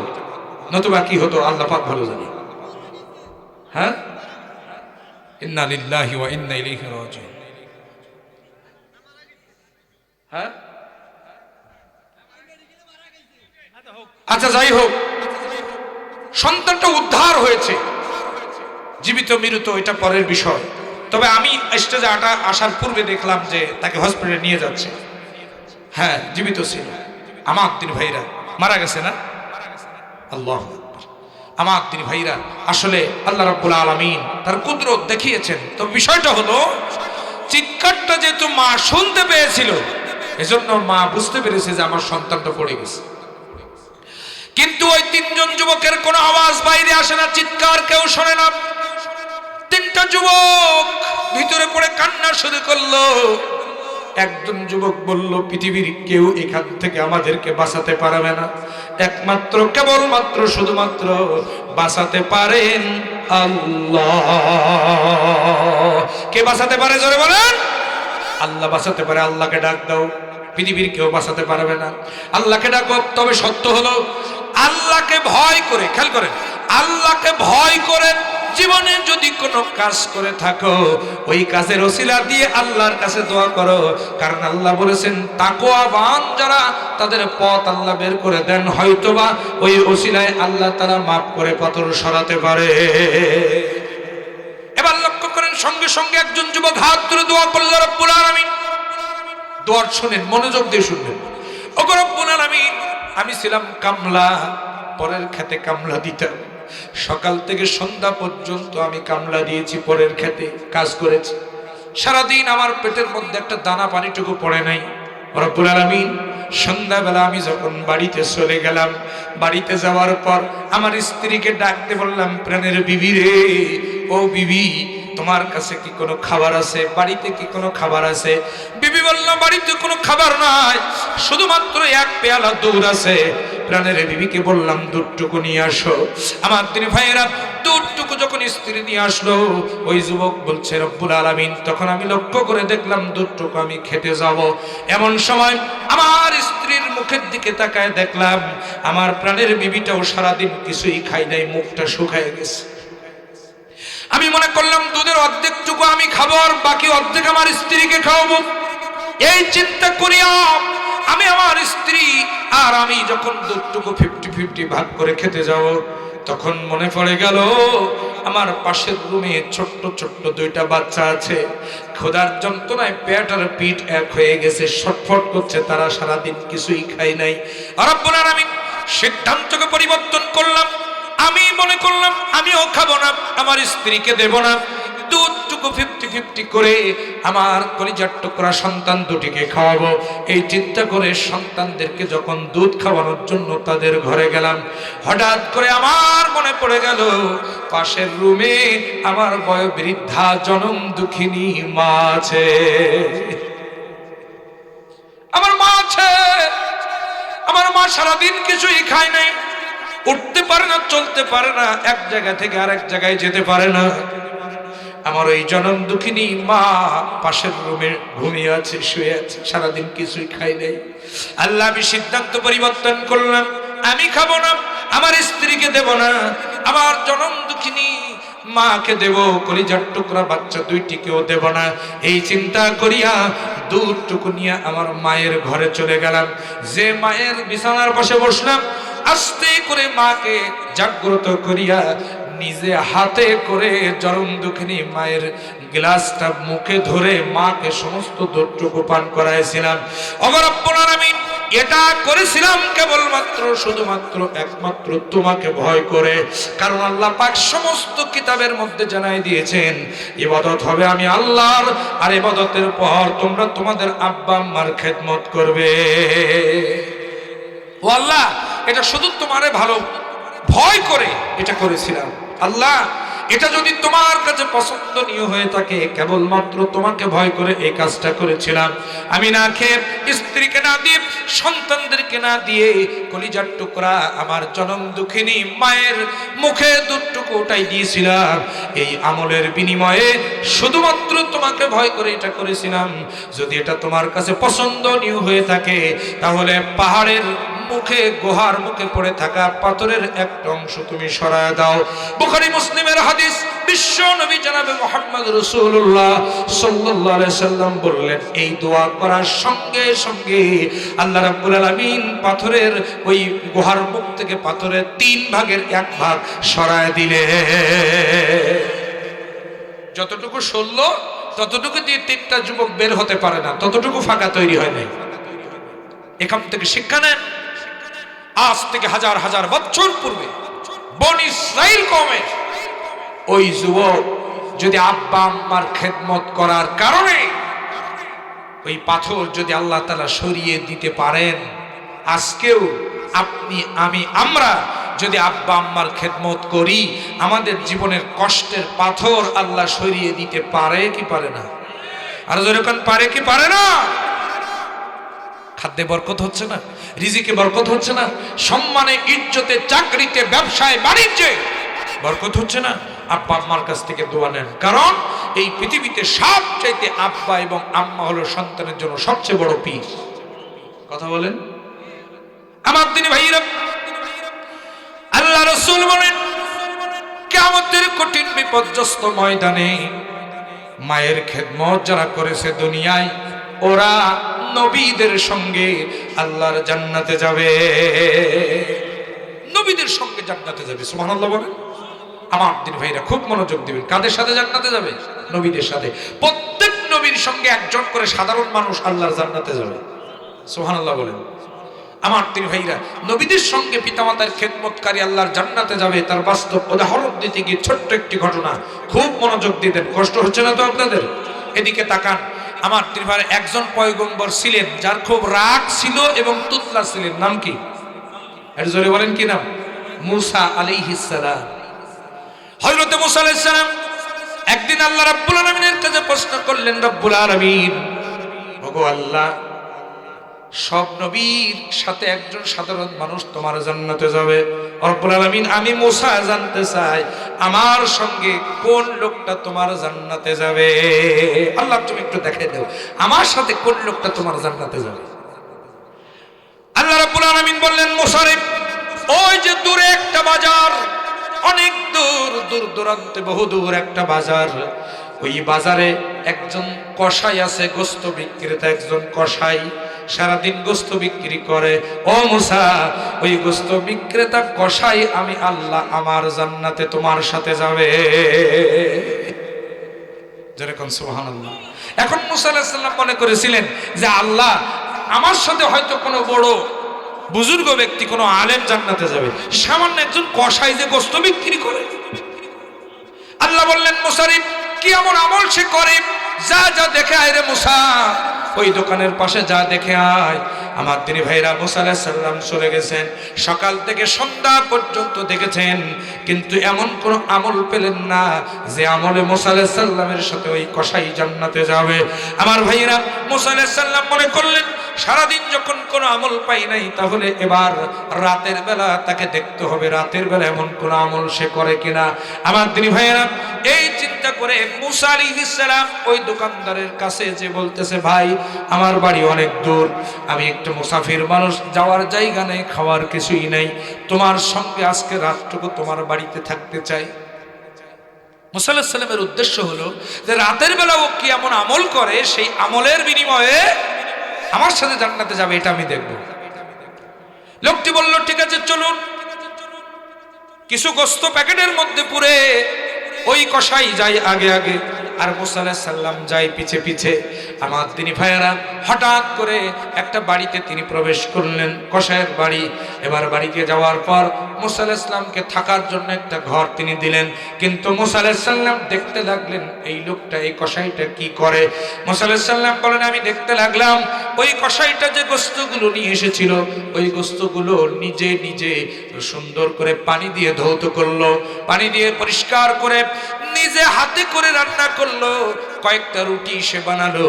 নতুবা কি হতো আল্লাহ পাক ভালো জানে। হ্যাঁ, ইন্না লিল্লাহি ওয়া ইন্না ইলাইহি রাজিউন। হ্যাঁ, আচ্ছা যাই হোক, সন্তানটা উদ্ধার হয়েছে। জীবিত মৃত এটা পরের বিষয়। তবে আমি স্টেজে আসার পূর্বে দেখলাম যে তাকে হসপিটালে নিয়ে যাচ্ছে। হ্যাঁ, জীবিত ছিল। আমার দিন ভাইরা, মারা গেছে না? আল্লাহু আকবার। আমার দিন ভাইরা, আসলে আল্লাহ রাব্বুল আলামিন তার কুদরত দেখিয়েছেন। তো বিষয়টা হলো, চিৎকারটা যেহেতু মা শুনতে পেয়েছিল, এজন্য মা বুঝতে পেরেছে যে আমার সন্তানটা পড়ে গেছে। কিন্তু ওই 3 জন যুবকের কোনো আওয়াজ বাইরে আসে না, চিৎকার কেউ শোনে না। 3টা যুবক ভিতরে পড়ে কান্না শুরু করলো। একজন যুবক বলল, পৃথিবীর কেউ এখান থেকে আমাদেরকে বাঁচাতে পারবে না, একমাত্র কেবলমাত্র শুধুমাত্র বাঁচাতে পারেন আল্লাহ। কে বাঁচাতে পারে? জোরে বলেন। আল্লাহ বাঁচাতে পারে। আল্লাহকে ডাক দাও, পৃথিবীর কেউ বাঁচাতে পারবে না। আল্লাহকে ডাকো। তবে সত্য হলো, আল্লাহকে ভয় করে, খেয়াল করেন, আল্লাহকে ভয় করেন জীবনে যদি কোনো কাজ করে থাকো, ওই কাজের ওসিলা দিয়ে আল্লাহর কাছে দোয়া করো। কারণ আল্লাহ বলেছেন, তাকওয়াবান যারা, তাদের পথ আল্লাহ বের করে দেন, হয়তোবা ওই ওসিলায় আল্লাহ তাআলা মাফ করে পাথর সরাতে পারে। এবার লক্ষ্য করেন, সঙ্গে সঙ্গে একজন যুবক হাত তুলে দোয়া করল, রব্বুল আলামিন। দোয়া শুনেন, মনোযোগ দিয়ে শুনবেন। ওগো রব্বুল আলামিন, আমি ছিলাম কামলা, পরের খেতে কামলা দিতাম। সকাল থেকে সন্ধ্যা পর্যন্ত আমি কামলা দিয়েছি, পরের খেতে কাজ করেছি। সারাদিন আমার পেটের মধ্যে একটা দানা পানিটুকু পড়ে নাই। রব্বুল আলামিন সন্ধ্যাবেলা আমি যখন বাড়িতে চলে গেলাম, বাড়িতে যাওয়ার পর আমার স্ত্রীকে ডাকতে বললাম, প্রাণের বিবি রে, ও বিবি, তোমার কাছে কি কোনো খাবার আছে? বাড়িতে কি কোনো খাবার আছে? বিবি বলল, বাড়িতে কোনো খাবার নাই, শুধুমাত্র এক পেয়ালা দুধ আছে। প্রাণের বিবিকে বললাম, দুধটুকু নিয়ে আসো। আমার দিনী ভাইয়েরা, দুধটুকু যখন স্ত্রী নিয়ে আসলো, ওই যুবক বলছে রব্বুল আলামিন, তখন আমি লক্ষ্য করে দেখলাম দুধটুকু আমি খেতে যাব। এমন সময় আমার স্ত্রীর মুখের দিকে তাকায় দেখলাম আমার প্রাণের বিবিটাও সারাদিন কিছুই খাই নাই, মুখটা শুকায় গেছে। আমি মনে করলাম দুধের অর্ধেকটুকু আমি খাবো আর বাকি অর্ধেক আমার স্ত্রীকে খাওয়াবো। এই চিন্তা করিয়া আমি আমার স্ত্রী আর আমি যখন দুধটুকু 50-50 ভাগ করে খেতে যাব, তখন মনে পড়ে গেল আমার পাশের রুমে ছোট্ট ছোট্ট দুইটা বাচ্চা আছে। ক্ষুধার যন্ত্রণায় পেট আর পিঠ এক হয়ে গেছে, ছটফট করছে, তারা সারাদিন কিছুই খায় নাই। রব্বুল আলামিন সিদ্ধান্তকে পরিবর্তন করলাম। আমি মনে করলাম আমিও খাবো না, আমার স্ত্রীকে দেব না, দুধটুকু 50-50 করে আমার কলিজার টুকরা সন্তান দুটিকে খাওয়াবো। এই চিন্তা করে সন্তানদেরকে যখন দুধ খাওয়ানোর জন্য তাদের ঘরে গেলাম, হঠাৎ করে আমার মনে পড়ে গেল পাশের রুমে আমার বয়োবৃদ্ধা জনম দুঃখিনী মা আছে। আমার মা আছে, আমার মা সারাদিন কিছুই খায় নাই, উঠতে পারে না, চলতে পারে না, এক জায়গা থেকে আরেক জায়গায় যেতে পারে না। আমার ওই জনম দুঃখিনী মা পাশের রুমে ঘুমিয়ে আছে, শুয়ে আছে, সারাদিন কিছুই খাই নাই। আল্লাহ, আমি সিদ্ধান্ত পরিবর্তন করলাম, আমি খাবো না, আমার স্ত্রীকে দেব না, আমার জনম দুঃখিনী মাকে দেব, কলিজার টুকরা বাচ্চা দুইটিকেও দেব না। এই চিন্তা করিয়া দুধটুকু নিয়ে আমার মায়ের ঘরে চলে গেলাম। যে মায়ের বিছানার পাশে বসলাম, আস্তে করে মাকে জাগ্রত করিয়া নিজে হাতে করে জনম দুঃখিনী মায়ের গ্লাসটা মুখে ধরে মাকে সমস্ত দুধটুকু পান করাইছিলাম। ওগো রব্বুল আলামিন, এটা করেছিলাম কেবলমাত্র শুধুমাত্র একমাত্র তোমাকে ভয় করে। কারণ আল্লাহ পাক সমস্ত কিতাবের মধ্যে জানাই দিয়েছেন ইবাদত হবে আমি আল্লাহর, আর ইবাদতের পর তোমরা তোমাদের আব্বা আম্মার খেদমত করবে। ও আল্লাহ, এটা শুধু তোমারে ভালো ভয় করে এটা করেছিলাম। আল্লাহ, এটা যদি তোমার কাছে পছন্দনীয় হয়ে থাকে, কেবলমাত্র তোমাকে ভয় করে এই কাজটা করেছিলাম। আমি না খেয়ে, স্ত্রীকে না দিয়ে, সন্তানদেরকে না দিয়ে, কলিজার টুকরা আমার জনম দুঃখিনী মায়ের মুখে দুধটুকু ওটাই দিয়েছিলাম। এই আমলের বিনিময়ে শুধুমাত্র তোমাকে ভয় করে এটা করেছিলাম। যদি এটা তোমার কাছে পছন্দনীয় হয়ে থাকে, তাহলে পাহাড়ের মুখে, গুহার মুখে পড়ে থাকা পাথরের একটা অংশ তুমি সরায় দাও। বুখারী মুসলিমের হাদিস, বিশ্ব নবী জনাবে মুহাম্মদ রাসূলুল্লাহ সাল্লাল্লাহু আলাইহি সাল্লাম বললেন, এই দোয়া করার সঙ্গে সঙ্গে আল্লাহ রাব্বুল আলামিন পাথরের ওই গুহার মুখ থেকে পাথরের 3 ভাগের 1 ভাগ সরায় দিলে। যতটুকু সরল ততটুকু দিয়ে 3টা যুবক বের হতে পারে না, ততটুকু ফাঁকা তৈরি হয় নাই। এখান থেকে শিক্ষা নেন, আজ থেকে হাজার হাজার বছর পূর্বে বনী ইসরাইল কওমের ওই যুবক যদি আব্বা আম্মার খেদমত করার কারণে ওই পাথর যদি আল্লাহ তাআলা সরিয়ে দিতে পারেন, আজকেও আপনি, আমি, আমরা যদি আব্বা আম্মার খেদমত করি, আমাদের জীবনের কষ্টের পাথর আল্লাহ সরিয়ে দিতে পারে কি পারে না? আর যখন পারে কি পারে না? খাদ্যে বরকত হচ্ছে না, রিজিকে বরকত হচ্ছে না, সম্মানে, ইজ্জতে, চাকরিতে, ব্যবসায়, বাণিজ্যে বরকত হচ্ছে না? আব্বা আম্মার কাছ থেকে দোয়া নেন। কারণ এই পৃথিবীতে সবচাইতে আব্বা এবং আম্মা হলো সন্তানের জন্য সবচেয়ে বড় পীর। কথা বলেন আমার দিনী ভাইরা। আল্লাহ রাসূল বলেন, কিয়ামতের কঠিন বিপর্যস্ত ময়দানে মায়ের খেদমত যারা করেছে দুনিয়ায়, ওরা নবীদের সঙ্গে আল্লাহর জান্নাতে যাবে। নবীদের সঙ্গে জান্নাতে যাবে। সুবহানাল্লাহ বলেন। আমার দিন ভাইরা খুব মনোযোগ দিবেন। কাদের সাথে জান্নাতে যাবে? নবীদের সাথে। প্রত্যেক নবীর সঙ্গে একজন করে সাধারণ মানুষ আল্লাহর জান্নাতে যাবে। সুবহানাল্লাহ বলেন। আমার দিন ভাইরা, নবীদের সঙ্গে পিতামাতার খেদমতকারী আল্লাহর জান্নাতে যাবে, তার বাস্তব উদাহরণ দিতে গিয়ে ছোট্ট একটি ঘটনা, খুব মনোযোগ দিতেন। কষ্ট হচ্ছে না তো আপনাদের? এদিকে তাকান। আমার তিনি ভাইরা একজন পয়গম্বর ছিলেন যার খুব রাগ ছিল এবং তুতলা ছিলেন, নাম কি? এর জোরে বলেন কি নাম? মুসা আলাইহিস সালাম। হযরত মুসা আলাইহিস সালাম একদিন আল্লাহ রাব্বুল আলামিনের কাছে প্রশ্ন করলেন, রব্বুল আলামিন, ওগো আল্লাহ, সব নবীর সাথে একজন সাধারণ মানুষ তোমার জান্নাতে যাবে। রব্বুল আলামিন, আমি মুসা জানতে চাই আমার সঙ্গে কোন লোকটা তোমার জান্নাতে যাবে। আল্লাহ তুমি একটু দেখে দাও আমার সাথে কোন লোকটা তোমার জান্নাতে যাবে। আল্লাহ রাব্বুল আলামিন বললেন, মুসা রে, ওই যে দূরে একটা বাজার, অনেক দূর দূর দূরান্তে বহু দূর একটা বাজার, ওই বাজারে একজন কসাই আছে, গোশত বিক্রেতা, একজন কসাই সারাদিন গোশত বিক্রি করে। ও মুসা, ওই গোশত বিক্রেতা কসাই আমি আল্লাহ আমার জান্নাতে তোমার সাথে যাবে। যেরকম সুবহানাল্লাহ। এখন মুসা আলাইহিস সালাম মনে করেছিলেন যে আল্লাহ আমার সাথে হয়তো কোনো বড় বুজুর্গ ব্যক্তি, কোনো আলেম জান্নাতে যাবে, সামান্য একজন কসাই যে গোশত বিক্রি করে। আল্লাহ বললেন, মুসা রে, কি এমন আমল সে করে, যা যা দেখে আয় রে মুসা, ওই দোকানের পাশে যা দেখে আয়। আমার তিনি ভাইরা মুসা আলাইহিস সালাম চলে গেছেন, সকাল থেকে সন্ধ্যা পর্যন্ত দেখেছেন, কিন্তু এমন কোন আমল পেলেন না যে আমলে মুসা আলাইহিস সালামের সাথে ওই কসাই জান্নাতে যাবে। আমার ভাইরা মুসা আলাইহিস সালাম মনে করলেন সারাদিন যখন কোনো আমল পাই নাই, তাহলে এবার রাতের বেলা তাকে দেখতে হবে, রাতের বেলা এমন কোন আমল সে করে কিনা। আমার তিনি ভাইরা এই চিন্তা করে মুসা আলাইহিস সালাম ওই দোকানদারের কাছে যে বলতেছে, ভাই আমার বাড়ি অনেক দূর, আমি একটা মুসাফির মানুষ, যাওয়ার জায়গা নেই, খাওয়ার কিছুই নেই, তোমার সঙ্গে আজকে রাতটুকু তোমার বাড়িতে থাকতে চাই। মুসা আলাইহিস সালামের উদ্দেশ্য হলো যে রাতের বেলা ও কি এমন আমল করে, সেই আমলের বিনিময়ে আমার সাথে জান্নাতে যাবে, এটা আমি দেখব। লোকটি বলল, ঠিক আছে চলুন। কিছু গোশত প্যাকেটের মধ্যে পুরে ওই কসাই যায় আগে আগে, আর মুসা আলাইহিস সালাম যায় পিছে পিছে। আমার তিনি ভাইয়েরা হঠাৎ করে একটা বাড়িতে তিনি প্রবেশ করলেন, কসাইয়ের বাড়ি। এবার বাড়িতে যাওয়ার পর মুসা আলাইহিস সালামকে থাকার জন্য একটা ঘর তিনি দিলেন, কিন্তু মুসা আলাইহিস সালাম দেখতে লাগলেন এই লোকটা, এই কসাইটা কি করে। মুসা আলাইহিস সালাম বলেন, আমি দেখতে লাগলাম ওই কসাইটা যে গোশতগুলো নিয়ে এসেছিল, ওই গোশতগুলো নিজে নিজে সুন্দর করে পানি দিয়ে ধৌত করলো, পানি দিয়ে পরিষ্কার করে নিজে হাতে করে রান্না করলো, কয়েকটা রুটি সে বানালো।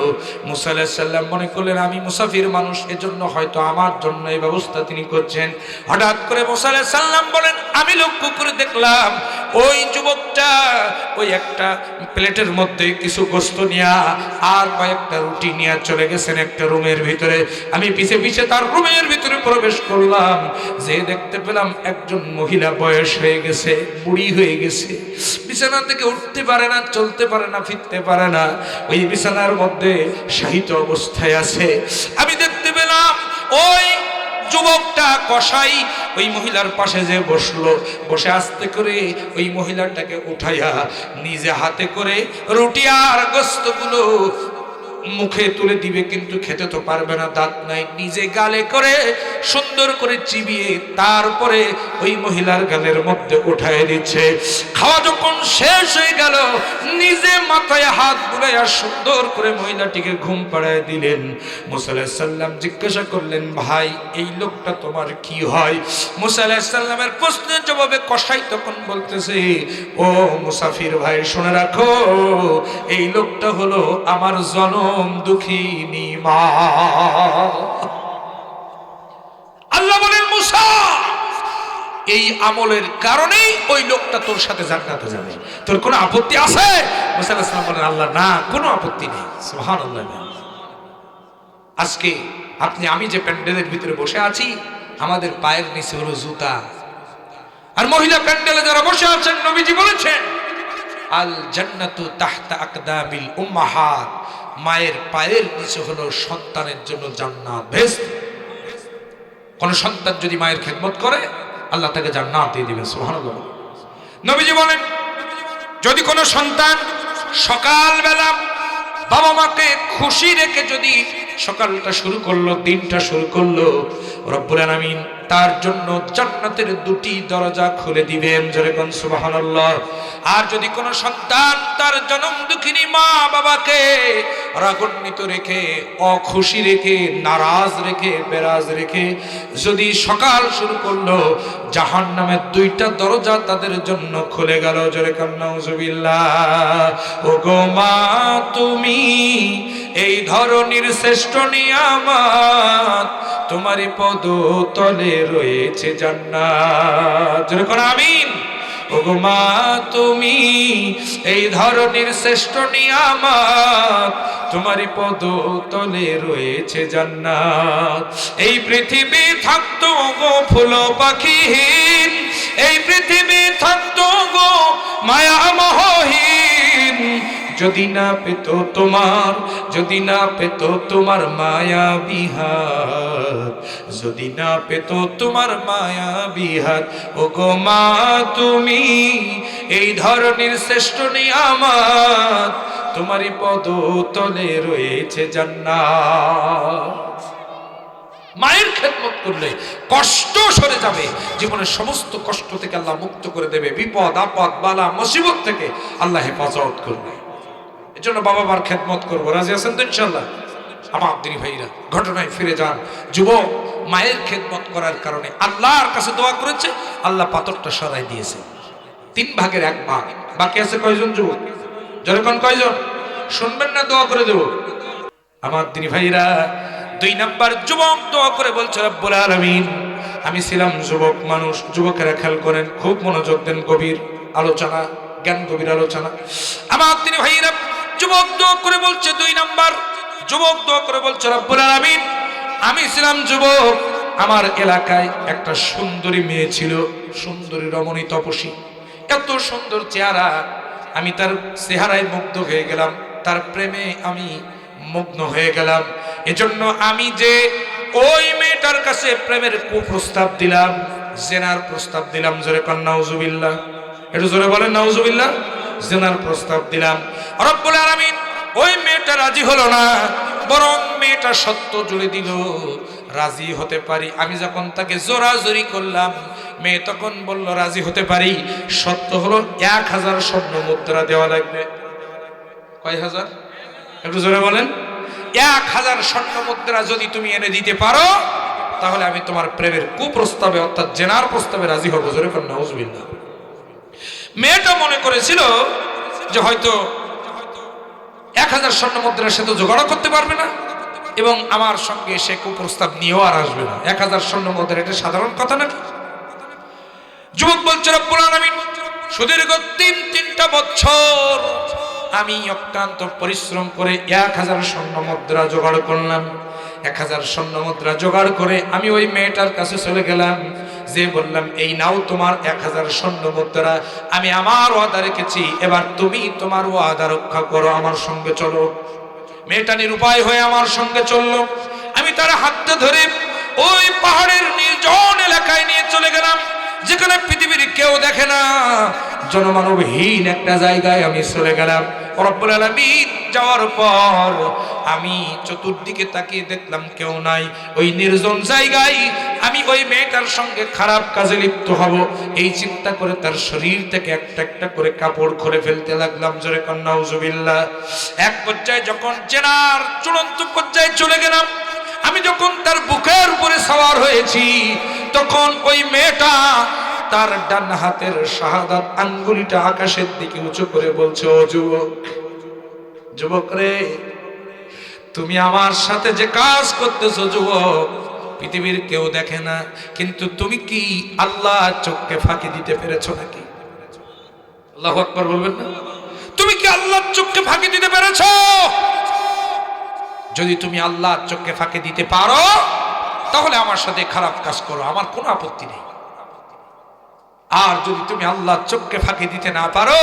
মুসা আলাইহিস সালাম মনে করলেন আমি মুসাফির মানুষ, এজন্য হয়তো আমার জন্য এই ব্যবস্থা তিনি করছেন। হঠাৎ করে মুসা আলাইহিস সালাম বলেন, আমি লক্ষ্য করে দেখলাম ওই যুবকটা ওই একটা প্লেটের মধ্যে কিছু গোশত নিয়া আর কয়েকটা রুটি নিয়ে চলে গেছেন একটা রুমের ভিতরে। আমি পিছে পিছে তার রুমের ভিতরে প্রবেশ করলাম, যে দেখতে পেলাম একজন মহিলা, বয়স হয়ে গেছে, বুড়ি হয়ে গেছে, বিছানা থেকে উঠতে পারে না, চলতে পারে না, ফিরতে পারে না, ওই বিছানার মধ্যে শায়িত অবস্থায় আছে। আমি দেখতে পেলাম ওই যুবকটা কসাই ওই মহিলার পাশে যে বসলো, বসে আস্তে করে ওই মহিলাটাকে উঠাইয়া নিজে হাতে করে রুটি আর গোশতগুলো মুখে তুলে দিবে, কিন্তু খেতে তো পারবে না, দাঁত নাই, নিজে গালে করে সুন্দর করে চিবিয়ে তারপরে ওই মহিলার গালের মধ্যে উঠায় দিচ্ছে। খাওয়া যখন শেষ হয়ে গেল, নিজে মাথায় হাত বুলাইয়া সুন্দর করে মহিলাটিকে ঘুম পাড়ায় দিলেন। মুসা আলাইহিস সালাম জিজ্ঞাসা করলেন, ভাই এই লোকটা তোমার কি হয়? মুসা আলাইহিস সালামের প্রশ্নের জবাবে কসাই তখন বলতেছে, ও মুসাফির ভাই, শুনে রাখো, এই লোকটা হলো আমার জনম দুঃখিনী মা। আল্লাহ বলেন, মুসা এই আমলের কারণেই ওই লোকটা তোর সাথে জান্নাতে যাবে, তোর কোনো আপত্তি আছে? মুসা আলাইহিস সালাম বলেন, আল্লাহ না, কোনো আপত্তি নেই। সুবহানাল্লাহ। আজকে আপনি আমি যে প্যান্ডেলের ভিতরে বসে আছি, আমাদের পায়ের নিচে হলো জুতা, আর মহিলা প্যান্ডেলে যারা বসে আছেন, নবীজি বলেছেন আল জান্নাতু তাহতা আকদামিল উম্মাহাত, মায়ের পায়ের নিচে হলো সন্তানের জন্য জান্নাত, বেহেশত। কোন সন্তান যদি মায়ের খেদমত করে, আল্লাহ তাকে জান্নাত দিয়ে দিবেন। সুবহানাল্লাহ। নবীজি বলেন, যদি কোনো সন্তান সকালবেলা বাবা মাকে খুশি রেখে যদি সকালটা শুরু করলো, দিনটা শুরু করলো, রব্বুল আলামিন তার জন্য জান্নাতের দুটি দরজা খুলে দিবেন। জোরে কোন সুবহানাল্লাহ। আর যদি কোনো সন্তান তার জনম দুঃখিনী মা বাবাকে রাগান্বিত রেখে, অখুশি রেখে, নারাজ রেখে, বেরাজ রেখে যদি সকাল শুরু করলো, জাহান্নামের দুইটা দরজা তাদের জন্য খুলে গেল। জোরে কোন নাউজুবিল্লাহ। ও গো মা, তুমি এই ধরনের শ্রেষ্ঠ নিয়ামত, তোমারই পদ তলে রয়েছে জান্নাত। জোরে কোন আমিন। ও গো মা, তুমি এই ধরনের শ্রেষ্ঠ নিয়ামত, তোমারই পদ তলে রয়েছে জান্নাত। এই পৃথিবী থাকতো গো ফুল পাখিহীন, এই পৃথিবী থাকতো গো মায়া মোহহীন, যদি না পেত তোমার, যদি না পেত তোমার মায়া বিহাত, যদি না পেত তোমার মায়া বিহাত। ও গো মা, তুমি এই ধরনের শ্রেষ্ঠ নিয়ামত, তোমারই পদ তলে রয়েছে জান্নাত। মায়ের খেদমত করলে কষ্ট সরে যাবে, জীবনের সমস্ত কষ্ট থেকে আল্লাহ মুক্ত করে দেবে, বিপদ আপদ বালা মুসিবত থেকে আল্লাহ হেফাজত করবে। এজন্য বাবা মার খেদমত করবো। রাজি আছেন তো ইনশাআল্লাহ? আমার দিনী ভাইরা, ঘটনায় ফিরে যান। যুবক মায়ের খেদমত করার কারণে আল্লাহর কাছে দোয়া করেছে, আল্লাহ পাথরটা সরাই দিয়েছে। 3 ভাগের 1 ভাগ। বাকি আছে কয়জন যুবক? যখন কয়জন শুনবেন না দোয়া করে দেব। আমার দিনী ভাইরা, 2 নাম্বার যুবক দোয়া করে বলছে, রব্বুল আলামিন, আমি ছিলাম যুবক মানুষ। যুবকেরা খেয়াল করেন, খুব মনোযোগ দেন, গভীর আলোচনা, জ্ঞান গভীর আলোচনা। আমার দিনী ভাইরা, যুবক দোয়া করে বলছে, 2 নাম্বার যুবক দোয়া করে বলছে, রব্বুল আলামিন, আমি ছিলাম যুবক, আমার এলাকায় একটা সুন্দরী মেয়ে ছিল, সুন্দরী রমণী তপসী, এত সুন্দর চেহারা, আমি তার চেহারায় মুগ্ধ হয়ে গেলাম, তার প্রেমে আমি মুগ্ধ হয়ে গেলাম। এজন্য আমি যে ওই মেয়েটার কাছে প্রেমের কুপ্রস্তাব দিলাম, জেনার প্রস্তাব দিলাম। জোরে কোন নাউজুবিল্লাহ। একটু জোরে বলেন নাউজুবিল্লাহ। জেনার প্রস্তাব দিলাম। রব্বুল আলামিন ওই মেয়েটা রাজি হলো না, বরং মেয়েটা সত্য জুড়ে দিল। রাজি হতে পারি। আমি যখন তাকে জোরাজোরি করলাম, মেয়ে তখন বলল রাজি হতে পারি, সত্য হলো 1000 স্বর্ণ মুদ্রা দেওয়া লাগবে। কয় হাজার? একটু জোরে বলেন। 1000 স্বর্ণ মুদ্রা যদি তুমি এনে দিতে পারো, তাহলে আমি তোমার প্রেমের কুপ্রস্তাবে অর্থাৎ জেনার প্রস্তাবে রাজি হব। জোরে কোন নাউজুবিল্লাহ। মেয়েটা মনে করেছিল যে হয়তো 1000 স্বর্ণ মুদ্রা সে তো জোগাড় করতে পারবে না, এবং আমার সঙ্গে সে কুপ্রস্তাব নিয়েও আর আসবে না। 1000 স্বর্ণ মুদ্রা এটা সাধারণ কথা নাকি? যুবক বলছে, রব্বুল আলামিন, সুদীর্ঘ 3টা বছর আমি অক্লান্ত পরিশ্রম করে 1000 স্বর্ণ মুদ্রা জোগাড় করলাম। 1000 স্বর্ণ মুদ্রা জোগাড় করে আমি ওই মেয়েটার কাছে চলে গেলাম, যে বললাম, এই নাও তোমার 1000 স্বর্ণ মুদ্রা, আমি আমার ওয়াদা রেখেছি, এবার তুমি তোমার ওয়াদা রক্ষা করো, আমার সঙ্গে চলো। মেয়েটা নিরুপায় হয়ে আমার সঙ্গে চললো। আমি তার হাতটা ধরে ওই পাহাড়ের নির্জন এলাকায় নিয়ে চলে গেলাম, যেখানে পৃথিবীর কেউ দেখে না, জনমানবহীন একটা জায়গায় আমি চলে গেলাম। রব্বুল আলামিন যাওয়ার পর আমি চতুর্দিকে তাকিয়ে দেখলাম কেউ নাই। ওই নির্জন জায়গায় আমি ওই মেয়েটার সঙ্গে খারাপ কাজে লিপ্ত হব, এই চিন্তা করে তার শরীর থেকে একটা একটা করে কাপড় খুলে ফেলতে লাগলাম। জোরে কোন নাউজুবিল্লাহ। এক পর্যায়ে যখন জেনার চূড়ান্ত পর্যায়ে চলে গেলাম, আমি যখন তার বুকের উপরে সওয়ার হয়েছি, তখন ওই মেয়েটা তার ডান হাতের শাহাদাত আঙ্গুলিটা আকাশের দিকে উঁচু করে বলছে, ও যুবক, যুবক রে, তুমি আমার সাথে যে কাজ করতেছো যুবক, পৃথিবীর কেউ দেখে না, কিন্তু তুমি কি আল্লাহ চোখকে ফাঁকি দিতে পেরেছো নাকি? আল্লাহু আকবার বলবেন না? তুমি কি আল্লাহর চোখকে ফাঁকি দিতে পেরেছো? যদি তুমি আল্লাহর চোখকে ফাঁকি দিতে পারো, তাহলে আমার সাথে খারাপ কাজ করো, আমার কোনো আপত্তি নেই। আর যদি তুমি আল্লাহর চোখকে ফাঁকি দিতে না পারো,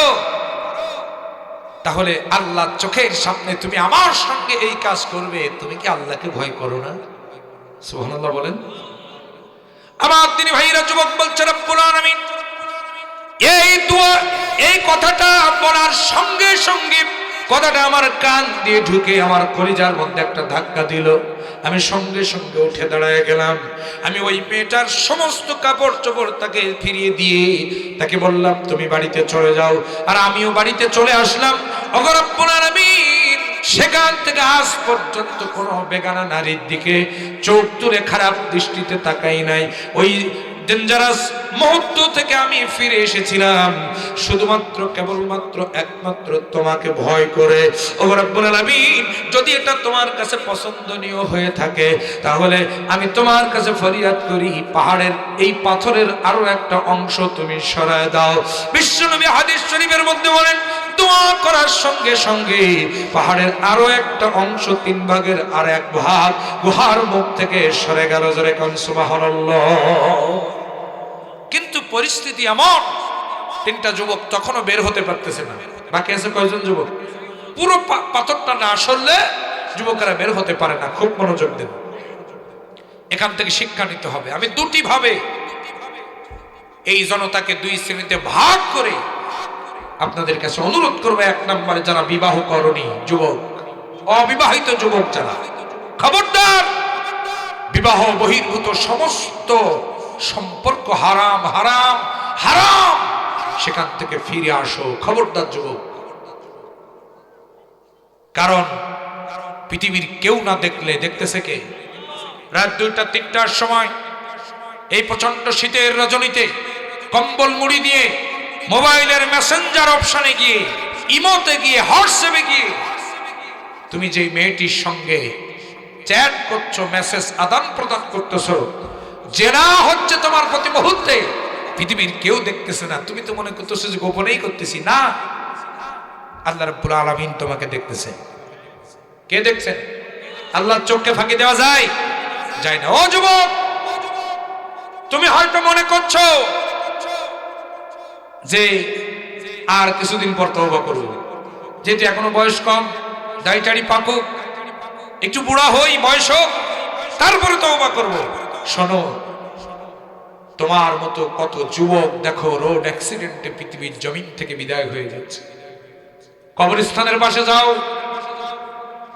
তাহলে আল্লাহর চোখের সামনে তুমি আমার সঙ্গে এই কাজ করবে, তুমি কি আল্লাহকে ভয় করো না? সুবহানাল্লাহ বলেন। আমার দিনী ভাইরা, যুবক বলছে, রব্বুল আলামিন এই দোয়া, এই কথাটা বলার সঙ্গে সঙ্গে কথাটা আমার কান দিয়ে ঢুকে আমার কলিজার মধ্যে একটা ধাক্কা দিল। আমি সঙ্গে সঙ্গে উঠে দাঁড়ায় গেলাম। আমি ওই মেয়েটার সমস্ত কাপড় চোপড় তাকে ফিরিয়ে দিয়ে তাকে বললাম, তুমি বাড়িতে চলে যাও। আর আমিও বাড়িতে চলে আসলাম। ওগো রব্বুল আলামিন, সেখান থেকে আজ পর্যন্ত কোনো বেগানা নারীর দিকে চোখ তুলে খারাপ দৃষ্টিতে তাকাই নাই। ওই ডেঞ্জারাস মুহূর্ত থেকে আমি ফিরে এসেছিলাম শুধুমাত্র কেবলমাত্র একমাত্র তোমাকে ভয় করে। ও রব্বুল আলামিন, যদি এটা তোমার কাছে পছন্দনীয় হয়ে থাকে তাহলে আমি তোমার কাছে ফরিয়াদ করি, পাহাড়ের এই পাথরের আরো একটা অংশ তুমি সরায় দাও। বিশ্বনবী হাদিস শরীফের মধ্যে বলেন, দোয়া করার সঙ্গে সঙ্গে পাহাড়ের আরো একটা অংশ 3 ভাগের আর 1 ভাগ গুহার মুখ থেকে সরে গেল। জোরে কোন সুবহানাল্লাহ। কিন্তু পরিস্থিতি এমন, 3টা যুবক তখনও বের হতে পারতেছে না। বাকি আছে কয়জন যুবক? পুরো পাথরটা না সরলে যুবকেরা বের হতে পারে না। খুব মনোযোগ দেন, এখান থেকে শিক্ষা নিতে হবে। আমি 2টি ভাবে এই জনতাকে 2 শ্রেণীতে ভাগ করে আপনাদের কাছে অনুরোধ করবো। 1 নম্বরে যারা বিবাহ করনি যুবক, অবিবাহিত যুবক যারা, খবরদার, বিবাহ বহির্ভূত সমস্ত সম্পর্ক হারাম হারাম হারাম, সেখান থেকে ফিরে আসো। খবরদার যুবক। কারণ পৃথিবীর কেউ না দেখলে দেখতেছে কে? রাত 2টা 3টার সময় এই প্রচন্ড শীতের রজনীতে কম্বল মুড়ি দিয়ে মোবাইলের মেসেঞ্জার অপশনে গিয়ে, ইমোতে গিয়ে, হোয়াটসঅ্যাপে গিয়ে তুমি যে মেয়েটির সঙ্গে চ্যাট করছো, মেসেজ আদান প্রদান করতেছো, জেনা হচ্ছে তোমার প্রতি মুহূর্তে, পৃথিবীর কেউ দেখতেছে না। তুমি তো মনে করতেছো যে গোপনেই করতেছি। না, আল্লাহ রাব্বুল আলামিন তোমাকে দেখতেছে। কে দেখছেন? আল্লাহর চোখকে ফাঁকি দেওয়া যায়? যায় না। ও যুবক, তুমি হয়তো মনে করছো যে আর কিছুদিন পর তওবা করব, যেহেতু এখনো বয়স কম, দাড়ি পাকুক, একটু বুড়া হই, বয়স হোক, তারপরে তওবা করব। শোনো, তোমার মতো কত যুবক দেখো রোড অ্যাক্সিডেন্টে পৃথিবীর জমিন থেকে বিদায় হয়ে যাচ্ছে। কবরস্থানের পাশে যাও,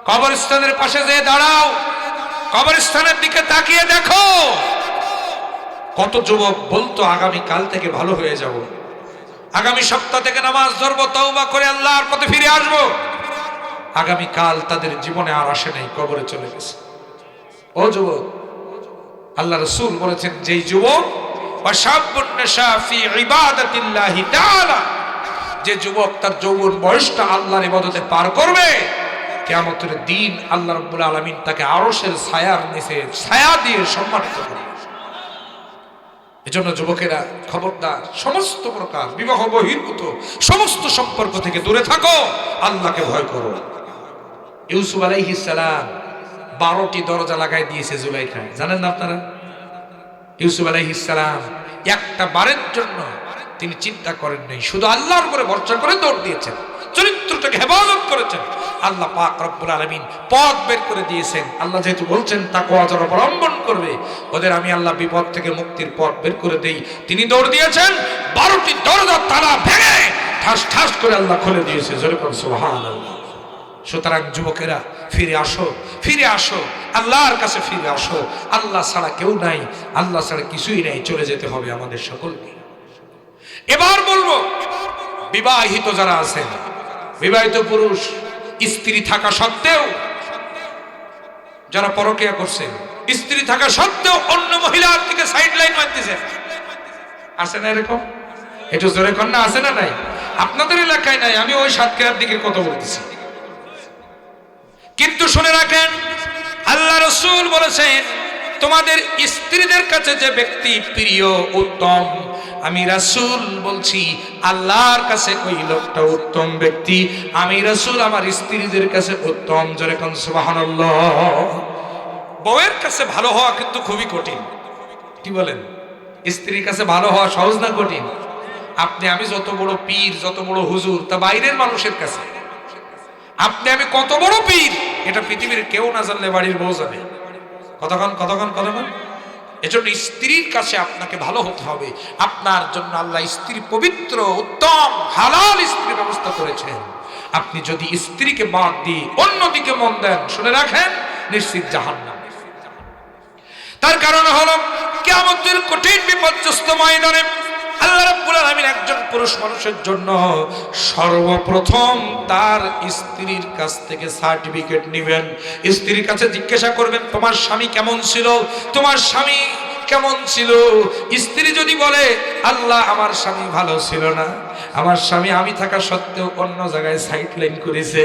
কবরস্থানের পাশে যেয়ে দাঁড়াও, কবরস্থানের দিকে তাকিয়ে দেখো কত যুবক বলতো আগামী কাল থেকে ভালো হয়ে যাব, আগামী সপ্তাহ থেকে নামাজ ধরবো, তওবা করে আল্লাহর পথে ফিরে আসবো। আগামী কাল তাদের জীবনে আর আসে নাই, কবরে চলে গেছে। ও যুবক, আল্লাহ রাসূল বলেছেন, যেই যুবক ওয়াশাবুন নাশা ফি ইবাদাতিল্লাহি তাআলা, যে যুবক তার যৌবন বয়সটা আল্লাহর ইবাদতে পার করবে, কিয়ামতের দিন আল্লাহ রাব্বুল আলামিন তাকে আরশের ছায়ার নিচে ছায়া দিয়ে সম্মানিত করবে। এজন্য যুবকেরা খবরদার, সমস্ত প্রকার বিবাহ বহির্ভূত সমস্ত সম্পর্ক থেকে দূরে থাকো, আল্লাহকে ভয় করো। ইউসুফ আলাইহিস সালাম 12টি দরজা লাগাই দিয়েছে জুলাইখায়, জানেন না আপনারা? ইউসুফ আলাইহিস সালাম একটা বারের জন্য তিনি চিন্তা করেন নাই, শুধু আল্লাহর উপরে ভরসা করে দৌড় দিয়েছেন, চরিত্রটাকে হেফাজত করেছেন। আল্লাহ পাক রব্বুল আলামিন পথ বের করে দিয়েছেন। আল্লাহ যেহেতু বলছেন তাকওয়া যারা অবলম্বন করবে ওদের আমি আল্লাহ বিপদ থেকে মুক্তির পথ বের করে দেই। তিনি দৌড় দিয়েছেন, 12টি দরজা তালা ভেঙে ঠাস ঠাস করে আল্লাহ খুলে দিয়েছে। জোরে বলুন সুবহানাল্লাহ। সুতরাং যুবকেরা ফিরে আসো, ফিরে আসো, আল্লাহর কাছে ফিরে আসো। আল্লাহ ছাড়া কেউ নাই, আল্লাহ ছাড়া কিছুই নাই, চলে যেতে হবে আমাদের সকলকে। এবার বলবো, বিবাহিত যারা আছেন, বিবাহিত পুরুষ, স্ত্রী থাকা সত্ত্বেও যারা পরকীয়া করছেন, স্ত্রী থাকা সত্ত্বেও অন্য মহিলার দিকে সাইড লাইন মারতেছেন, আছে না এরকম? একটু জোরে কন্যা আছে না নাই? আপনাদের এলাকায় নাই, আমি ওই সাতক্ষীরার দিকে কথা বলতেছি। কিন্তু শুনে রাখেন, আল্লাহ রাসূল বলেছেন, তোমাদের স্ত্রীদের কাছে যে ব্যক্তি প্রিয়, উত্তম, আমি রাসূল বলছি আল্লাহর কাছে ওই লোকটা উত্তম ব্যক্তি। আমি রাসূল আমার স্ত্রীদের কাছে উত্তম। জোরে কোন সুবহানাল্লাহ। বউয়ের কাছে ভালো হওয়া কিন্তু খুবই কঠিন। কি বলেন? স্ত্রীর কাছে ভালো হওয়া সহজ না কঠিন? আপনি আমি যত বড় পীর, যত বড় হুজুর, তা বাইরের মানুষের কাছে। আপনি আমি কত বড় পীর এটা পৃথিবীর কেউ না জানলে বাড়ির বউ জানে। কতক্ষণ কতক্ষণ কতক্ষণ। এজন্য স্ত্রীর কাছে আপনাকে ভালো হতে হবে। আপনার জন্য আল্লাহ স্ত্রী পবিত্র, উত্তম, হালাল স্ত্রীর ব্যবস্থা করেছেন। আপনি যদি স্ত্রীকে বাদ দিয়ে অন্যদিকে মন দেন, শুনে রাখেন, নিশ্চিত জাহান্নাম। তার কারণ হলো কিয়ামতের কঠিন বিপর্যস্ত ময়দানে আল্লাহ রাব্বুল আলামিন একজন পুরুষ মানুষের জন্য সর্বপ্রথম তার স্ত্রীর কাছ থেকে সার্টিফিকেট নেবেন। স্ত্রীর কাছে জিজ্ঞাসা করবেন, তোমার স্বামী কেমন ছিল, তোমার স্বামী কেমন ছিল। স্ত্রী যদি বলে, আল্লাহ আমার স্বামী ভালো ছিল না, আমার স্বামী আমি থাকা সত্ত্বেও অন্য জায়গায় সাইড লাইন করেছে,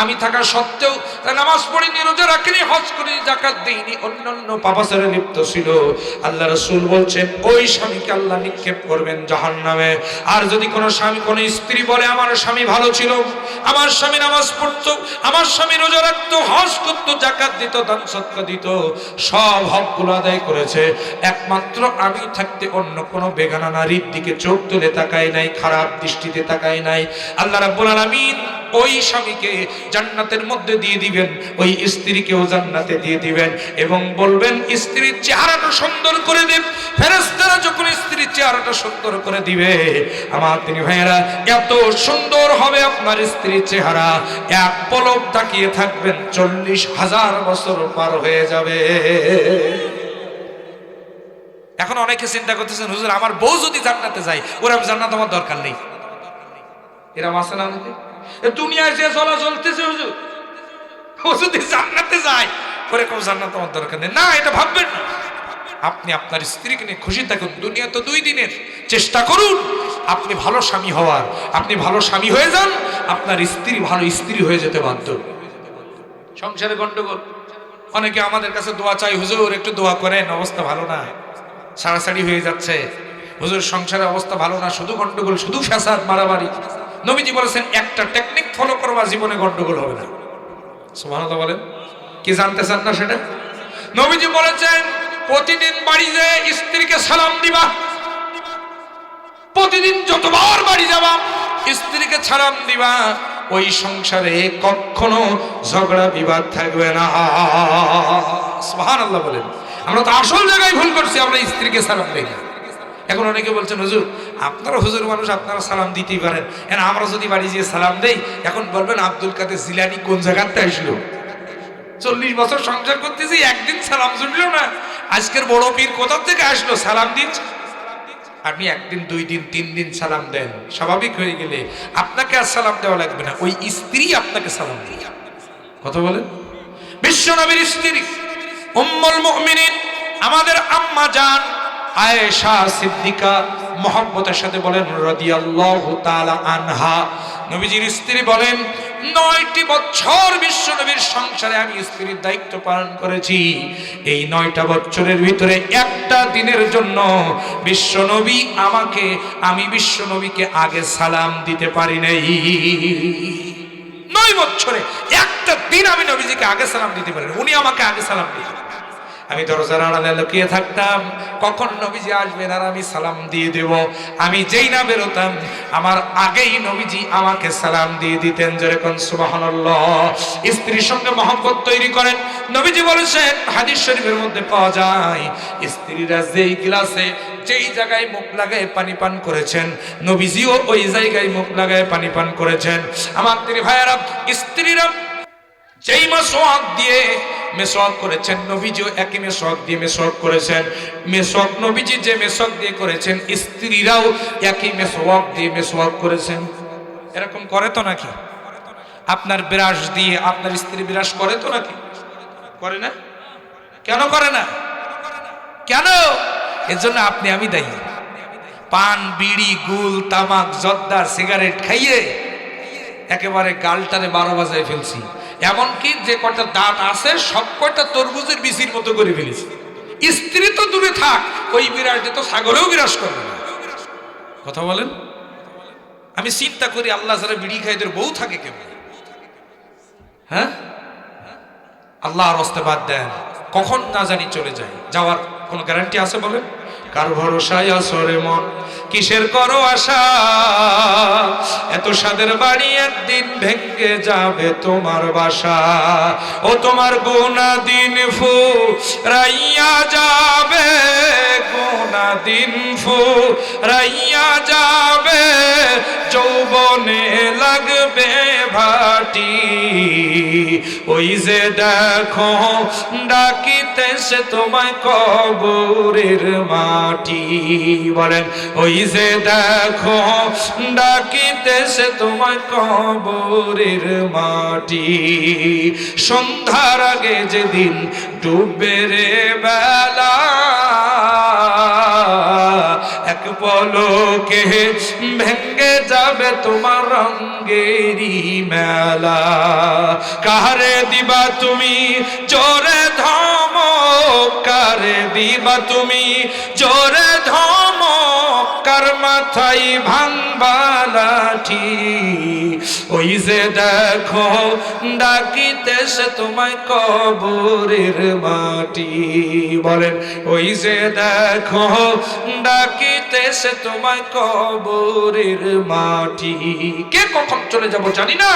আমি থাকা সত্ত্বেও নামাজ পড়িনি, রোজা রাখিনি, হজ করিনি, যাকাত দেইনি, অন্যান্য পাপাচারে লিপ্ত ছিল, আল্লাহ রাসূল বলছেন ওই স্বামীকে আল্লাহ নিক্ষেপ করবেন জাহান্নামে। আর যদি কোনো স্বামী, কোনো স্ত্রী বলে আমার স্বামী ভালো ছিল, আমার স্বামী নামাজ পড়তো, আমার স্বামী রোজা রাখতো, হজ করতো, যাকাত দিত, দান সদকা দিত, সব হকগুলো আদায় করেছে, একমাত্র আমি থাকতে অন্য কোনো বেগানা নারীর দিকে চোখ তুলে তাকায় নাই, খারাপ দৃষ্টিতে তাকায় নাই, আল্লাহ রাব্বুল আলামিন ওই স্বামীকে জান্নাতের মধ্যে দিয়ে দিবেন, ওই স্ত্রীকেও জান্নাতে দিয়ে দিবেন, এবং বলবেন স্ত্রীর চেহারাটা সুন্দর করে দেব। ফেরেশতারা যখন স্ত্রীর চেহারাটা সুন্দর করে দিবে, আমার তিনি ভাইয়েরা, এত সুন্দর হবে আপনার স্ত্রীর চেহারা, এক পলক তাকিয়ে থাকবেন 40,000 বছর পার হয়ে যাবে। এখন অনেকে চিন্তা করতেছেন, হুজুর আমার বউ যদি জান্নাতে যায়, ওর আমি জান্নাত আমার দরকার নেই, এরা মাসে না অনেকে দুনিয়ায় যে চলা চলতেছে, হুজুর ও যদি জান্নাতে যায়, ওরে কোন জান্নাত আমার দরকার নেই। না, এটা ভাববেন না। আপনি আপনার স্ত্রীকে নিয়ে খুশি থাকুন, দুনিয়া তো 2 দিনের, চেষ্টা করুন আপনি ভালো স্বামী হওয়ার। আপনি ভালো স্বামী হয়ে যান, আপনার স্ত্রী ভালো স্ত্রী হয়ে যেতে বাধ্য। সংসারে গন্ডগোল, অনেকে আমাদের কাছে দোয়া চাই, হুজুর একটু দোয়া করেন, অবস্থা ভালো না, সারাসারি হয়ে যাচ্ছে, হুজুর সংসারের অবস্থা ভালো না, শুধু গন্ডগোল, শুধু ফ্যাসাদ, মারামারি। নবীজি বলেছেন একটা টেকনিক ফলো করবা, জীবনে গন্ডগোল হবে না। সুবহানাল্লাহ বলেন, কি জানতে চান না সেটা? নবীজি বলেছেন প্রতিদিন বাড়ি যেয়ে স্ত্রীকে সালাম দিবা, প্রতিদিন যতবার বাড়ি যাবা স্ত্রীকে সালাম দিবা, ওই সংসারে কখনো ঝগড়া বিবাদ থাকবে না। সুবহানাল্লাহ বলেন। আমরা তো আসল জায়গায় ভুল করছি, আমরা স্ত্রীকে সালাম দেই না। এখন অনেকে বলছেন, হুজুর আপনারা হুজুর মানুষ, আপনারা সালাম দিতেই পারেন, আমরা যদি বাড়ি গিয়ে সালাম দেই, এখন বলবেন আব্দুল কাদের জিলানী কোন জায়গাতে আসলো, 40 বছর সংসার করতেছি, একদিন সালাম শুনলো না, আজকের বড় পীর কোথা থেকে আসলো সালাম দিচ্ছে। আপনি 1 দিন 2 দিন 3 দিন সালাম দেন, স্বাভাবিক হয়ে গেলে আপনাকে আর সালাম দেওয়া লাগবে না, ওই স্ত্রী আপনাকে সালাম দিবে। কথা বলেন। বিশ্ব নবীর স্ত্রী উম্মুল মুমিনিন আমাদের আম্মা জান আয়েশা সিদ্দিকা, মহব্বতের সাথে বলেন রাদিয়াল্লাহু তাআলা আনহা, নবীজির স্ত্রী বলেন 9টি বছর বিশ্ব নবীর সংসারে আমি স্ত্রীর দায়িত্ব পালন করেছি। এই 9টা বছরের ভিতরে একটা দিনের জন্য বিশ্ব নবী আমি বিশ্ব নবীকে আগে সালাম দিতে পারি নাই। 9 বছরে একটা দিন আমি নবীজিকে আগে সালাম দিতে পারি, উনি আমাকে আগে সালাম দিতেন। আমি দরজার আড়ালে লুকিয়ে থাকতাম, কখন নবীজি আসবেন আর আমি সালাম দিয়ে দেব। আমি যেই না বেরোতাম, আমার আগেই নবীজি আমাকে সালাম দিয়ে দিতেন। যেরকম সুবহানাল্লাহ। স্ত্রীর সঙ্গে মহব্বত তৈরি করেন। নবীজি বলেছেন, হাদিস শরীফের মধ্যে পাওয়া যায়, স্ত্রীরা যেই গ্লাসে যেই জায়গায় মুখ লাগায় পানি পান করেছেন, নবীজিও ওই জায়গায় মুখ লাগায় পানি পান করেছেন। আমার তিনি ভাইয়েরা, স্ত্রীরা যেই মেসওয়াক দিয়ে মেসওয়াক করেছেন, নবীজিও একই মেসওয়াক দিয়ে মেসওয়াক করেছেন। মেসওয়াক নবীজি যে মেসওয়াক দিয়ে করেছেন, স্ত্রীরাও একই মেসওয়াক দিয়ে মেসওয়াক করেছেন। এরকম করে তো নাকি? আপনার ব্রাশ দিয়ে আপনার স্ত্রী ব্রাশ করে তো নাকি? করে না? কেন করে না? কেন? এর জন্য আপনি আমি দায়ী। পান, বিড়ি, গুল, তামাক, জর্দা, সিগারেট খাইয়ে একেবারে গালটারে 12 বাজায় ফেলছি। এমনকি যে কটা দাঁত আছে সব কটা তরমুজের বিচির মতো করে ফেলেছি। স্ত্রী তো দূরে থাক, ওই বিরাজ দিয়ে তো ছাগলেও বিরাজ করবে না। কথা বলেন। আমি চিন্তা করি, আল্লাহ যারা বিড়ি খায় এদের বউ থাকে কেমন? হ্যাঁ, আল্লাহর রাস্তায় বাদ দেন, কখন না জানি চলে যায়। যাওয়ার কোনো গ্যারান্টি আছে বলেন? কার ভরসায় আসরে মন, কিসের করো আশা? এত সাদের বাড়ি একদিন ভেঙে যাবে তোমার বাসা। ও তোমার গোনা দিন ফুরাইয়া যাবে, গোনা দিন ফুরাইয়া যাবে, যৌবনে লাগবে ওই যে দেখো ডাকিতেছে তোমায় কবরের মাটি। বলেন ওই যে দেখো ডাকিতেছে তোমায় কবরের মাটি। সন্ধ্যার আগে যেদিন ডুববে রে বেলা, এক পলকে ভেঙ্গে যাবে তোমার রঙ্গেরি মেলা। কারে দিবা তুমি জোরে ধমক, কারে দিবা তুমি জোরে ধমক, কার মাথায় ভাঙবা লাঠি। ওই যে দেখো ডাকিতেছে তোমায় কবরের মাটি। বলেন ওই যে দেখো ডাকিতেছে তোমায় কবরের মাটি। কে কখন চলে যাব জানি না,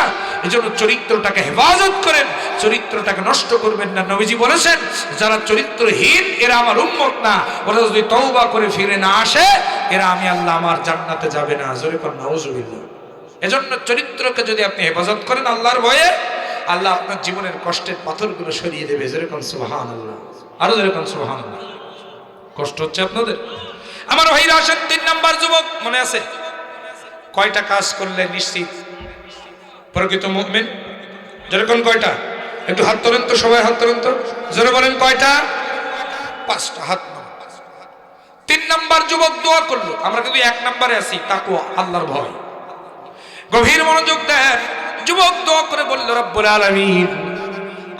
এজন্য চরিত্রটাকে হেফাজত করেন, চরিত্রটাকে নষ্ট করবেন না। নবীজি বলেছেন যারা চরিত্রহীন এরা আমার উম্মত না, ওরা যদি তওবা করে ফিরে না আসে এরা আমি আল্লাহ আমার জান্নাতে যাবে না। জোরে কোন নাউজুবিল্লাহ। এজন্য চরিত্রকে যদি আপনি হেফাজত করেন আল্লাহর ভয়ে, আল্লাহ আপনার জীবনের কষ্টের পাথরগুলো সরিয়ে দেবে। জোরে কোন সুবহানাল্লাহ, আরো জোরে কোন সুবহানাল্লাহ। কষ্ট হচ্ছে আপনাদের? আমার ভাইরা আসেন, 3 নাম্বার যুবক মনে আছে কয়টা কাজ করলে নিশ্চিত প্রকৃত মুমিন? জোরে কোন কয়টা? একটু হাত তোলেন তো, সবাই হাত তোলেন তো, জোরে বলেন কয়টা? 5টা হাত। 3 নাম্বার যুবক দোয়া করলো। আমরা কিন্তু 1 নাম্বারে আছি, তাকওয়া, আল্লাহর ভয়। গভীর মনোযোগ দেন। যুবক দোয়া করে বলল রব্বুল আলামিন,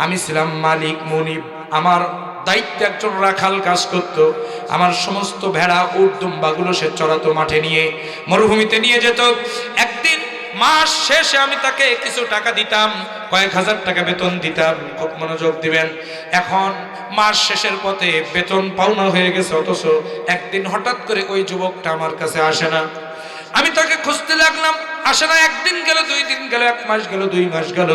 আমি ছিলাম মালিক মুনিব, আমার দায়িত্বে একজন রাখাল কাজ করত। আমার সমস্ত ভেড়া উট দুম্বাগুলো সে চড়াতো, মাঠে নিয়ে মরুভূমিতে নিয়ে যেত। একদিন মাস শেষে আমি তাকে কিছু টাকা দিতাম, কয়েক হাজার টাকা বেতন দিতাম। খুব মনোযোগ দিবেন। এখন মাস শেষের পথে বেতন পাওনা হয়ে গেছে, অথচ একদিন হঠাৎ করে ওই যুবকটা আমার কাছে আসে না। আমি তাকে খুঁজতে লাগলাম, আসে না। 1 দিন গেল, 2 দিন গেল, 1 মাস গেল, 2 মাস গেল,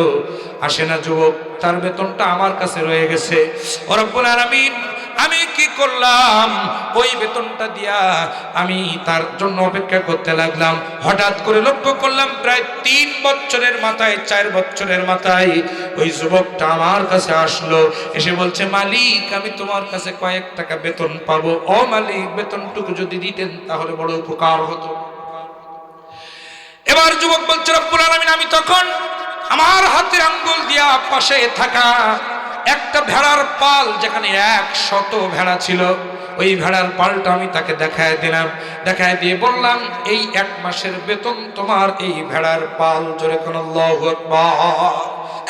আসে না যুবক। তার বেতনটা আমার কাছে রয়ে গেছে। ও রব্বুল আলামিন, আমি কি করলাম? ওই বেতনটা দিয়া আমি তার জন্য অপেক্ষা করতে লাগলাম। হঠাৎ করে লক্ষ্য করলাম প্রায় 3 বছরের মাথায়, 4 বছরের মাথায় ওই যুবকটা আমার কাছে আসলো। এসে বলছে, মালিক আমি তোমার কাছে কয়েক টাকা বেতন পাবো। ও মালিক, বেতনটুকু যদি দিতেন তাহলে বড় উপকার হতো। এবার যুবক বলছে, রব্বুল আলামিন, আমি তখন আমার হাতের আঙ্গুল দিয়া পাশে থাকা একটা ভেড়ার পাল, যেখানে 100 ভেড়া ছিল, ওই ভেড়ার পালটা আমি তাকে দেখায় দিলাম। দেখায় দিয়ে বললাম, এই 1 মাসের বেতন তোমার এই ভেড়ার পাল। জোরে কোন আল্লাহু আকবার।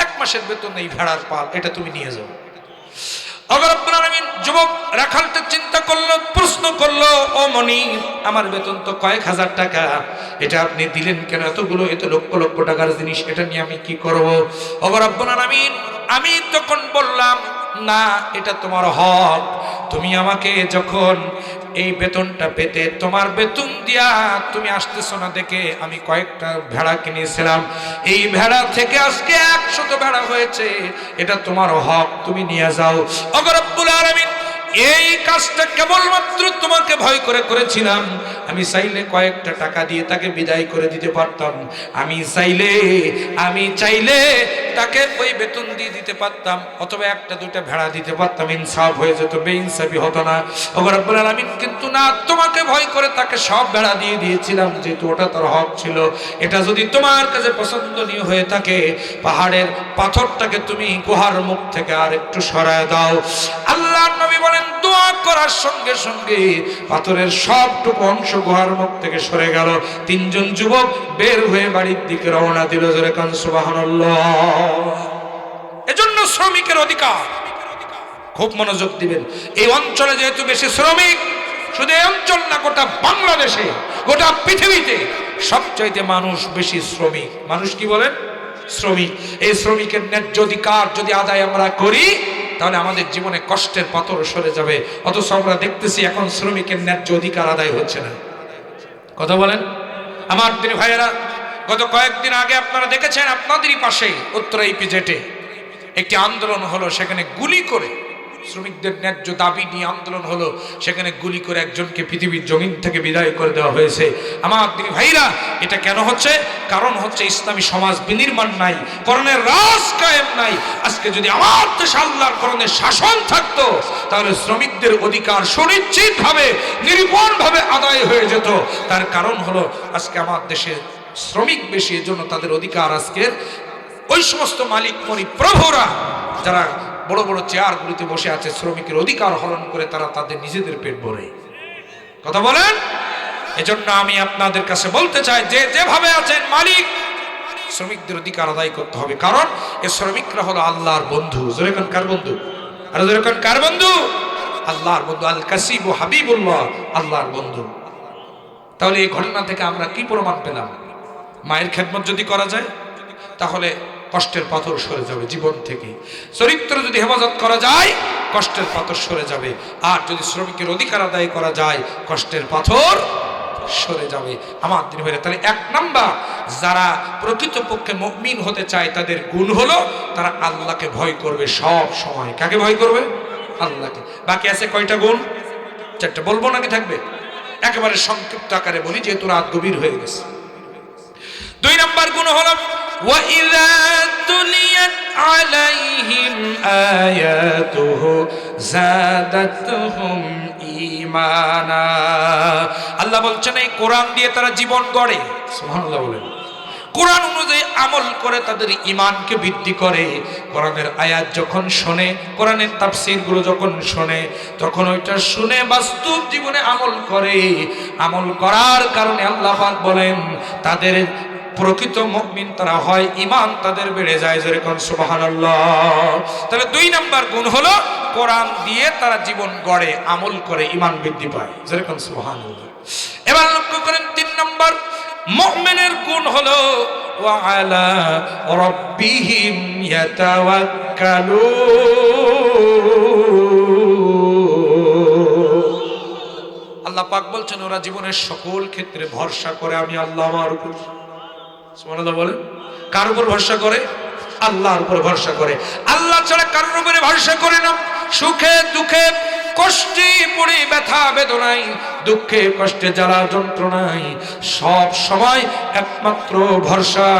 1 মাসের বেতন এই ভেড়ার পাল, এটা তুমি নিয়ে যাও। রব্বুল আলামিন, যুবক রাখালটা চিন্তা করলো, প্রশ্ন করলো, ও মনি, আমার বেতন তো কয়েক হাজার টাকা, এটা আপনি দিলেন কেন? এতগুলো, এত লক্ষ লক্ষ টাকার জিনিস, এটা নিয়ে আমি কি করব? রব্বুল আলামিন, আমি তখন বললাম, না, এটা তোমার হক। তুমি আমাকে যখন এই বেতনটা পেতে, তোমার বেতন দিয়া তুমি আসতেছো না দেখে আমি কয়েকটা ভেড়া কিনেছিলাম। এই ভেড়া থেকে আজকে 100 ভেড়া হয়েছে, এটা তোমার হক, তুমি নিয়ে যাও। রব্বুল আলামিন, এই কাজটা কেবলমাত্র তোমাকে ভয় করে করেছিলাম। আমি চাইলে কয়েকটা টাকা দিয়ে তাকে বিদায় করে দিতে পারতাম। আমি চাইলে তাকে ওই বেতন দিয়ে দিতে পারতাম, অথবা 1-2টা ভেড়া দিতে পারতাম, ইনসাফ হয়ে যেত, বেইনসাফি হতো না। রব্বুল আলামিন কিন্তু না, তোমাকে ভয় করে তাকে সব ভেড়া দিয়ে দিয়েছিলাম, যেহেতু ওটা তার হক ছিল। এটা যদি তোমার কাছে পছন্দনীয় হয়ে থাকে, পাহাড়ের পাথরটাকে তুমি গুহার মুখ থেকে আর একটু সরায় দাও। আল্লাহর নবী বলেন, দোয়া করার সঙ্গে সঙ্গে পাথরের সবটুকু অংশ গুহার মুখ থেকে সরে গেল। 3 জন যুবক বের হয়ে বাড়ির দিকে রওনা দিল। জোরে কান সুবহানাল্লাহ। এজন্য শ্রমিকের অধিকার, খুব মনোযোগ দিবেন। এই অঞ্চলে যেহেতু বেশি শ্রমিক, শুধু এই অঞ্চল না, গোটা বাংলাদেশে, গোটা পৃথিবীতে সবচাইতে মানুষ বেশি শ্রমিক। মানুষ কি বলেন? শ্রমিক। এই শ্রমিকের ন্যায্য অধিকার যদি আদায় আমরা করি, তাহলে আমাদের জীবনে কষ্টের পাথর সরে যাবে। অথচ আমরা দেখতেছি এখন শ্রমিকের ন্যায্য অধিকার আদায় হচ্ছে না। কথা বলেন আমার দিনী ভাইয়েরা। গত কয়েকদিন আগে আপনারা দেখেছেন, আপনাদেরই পাশে উত্তরা ইপিজেটে একটি আন্দোলন হলো। সেখানে গুলি করে শ্রমিকদের ন্যায্য দাবি নিয়ে আন্দোলন হলো, সেখানে গুলি করে একজনকে পৃথিবীর জমিন থেকে বিদায় করে দেওয়া হয়েছে। আমার দিনী ভাইরা, এটা কেন হচ্ছে? কারণ হচ্ছে ইসলামী সমাজ বিনির্মাণ নাই, কোরআনের রাজ কায়েম নাই। আজকে যদি আমার দেশে আল্লাহর কোরআনের শাসন থাকতো, তাহলে শ্রমিকদের অধিকার সুনিশ্চিতভাবে নির্ভরভাবে আদায় হয়ে যেত। তার কারণ হলো আজকে আমার দেশে শ্রমিক বেশি, এজন্য তাদের অধিকার আজকে ওই সমস্ত মালিক প্রভুরা যারা বড় বড় চেয়ারগুলিতে বসে আছে, শ্রমিকের অধিকার হরণ করে তারা তাদের নিজেদের পেট ভরে। কথা বলেন? এজন্য আমি আপনাদের কাছে বলতে চাই, যে যেভাবে আছেন মালিক, শ্রমিকদের অধিকার আদায় করতে হবে। কারণ এই শ্রমিকরা হলো আল্লাহর বন্ধু। জোরে কোন কার বন্ধু? আর জোরে কোন কার বন্ধু? আল্লাহর বন্ধু। আল কাসিব ও হাবিবুল্লাহ, আল্লাহর বন্ধু। তাহলে এই ঘটনা থেকে আমরা কি প্রমাণ পেলাম? মায়ের খেদমত যদি করা যায়, তাহলে কষ্টের পাথর সরে যাবে জীবন থেকে। চরিত্র যদি হেফাজত করা যায়, কষ্টের পাথর সরে যাবে। আর যদি শ্রমিকের অধিকার আদায় করা যায়, কষ্টের পাথর সরে যাবে। আমার দিন হয়ে, তাহলে 1 নাম্বার, যারা প্রকৃতপক্ষে মুমিন হতে চায় তাদের গুণ হলো তারা আল্লাহকে ভয় করবে সব সময়। কাকে ভয় করবে? আল্লাহকে। বাকি আছে কয়টা গুণ? 4টা। বলবো নাকি থাকবে? একেবারে সংক্ষিপ্ত আকারে বলি, যেহেতু রাত গভীর হয়ে গেছে। 2 নাম্বার গুণ হলো وَإِذَا تُلِيَتْ عَلَيْهِمْ آيَاتُهُ زَادَتْهُمْ ঈমানা। আল্লাহ বলছেন এই কোরআন দিয়ে তারা জীবন গড়ে। সুবহানাল্লাহ বলেন। কোরআন অনুযায়ী আমল করে তাদের ঈমানকে বৃদ্ধি করে। কোরআনের আয়াত যখন শোনে, কোরআনের তাফসীরগুলো যখন শোনে, তখন ওইটা শুনে বাস্তব জীবনে আমল করে। আমল করার কারণে আল্লাহ পাক বলেন তাদের প্রকৃত মুমিন তারা হয়, ঈমান তাদের বেড়ে যায়। যেরকম সুবহানাল্লাহ। তাহলে 2 নাম্বার গুণ হলো কোরআন দিয়ে তারা জীবন গড়ে, আমল করে, ঈমান বৃদ্ধি পায়। যেরকম সুবহানাল্লাহ। এবার লক্ষ্য করেন 3 নাম্বার মুমিনের গুণ হলো ওয়া আলা রাব্বিহিম ইয়াতাওয়াক্কালুন। আল্লাহ পাক বলছেন ওরা জীবনের সকল ক্ষেত্রে ভরসা করে আমি আল্লাহ আমার উপর। সুবহানাল্লাহ বলেন। কার উপর ভরসা করে? আল্লাহর উপর ভরসা করে। আল্লাহ ছাড়া কারোর উপরে ভরসা করে না। সুখে দুঃখে, কষ্টে পড়ে, ব্যথা বেদনায়, দুঃখে কষ্টে, জ্বালা যন্ত্রণায় সব সময় একমাত্র ভরসা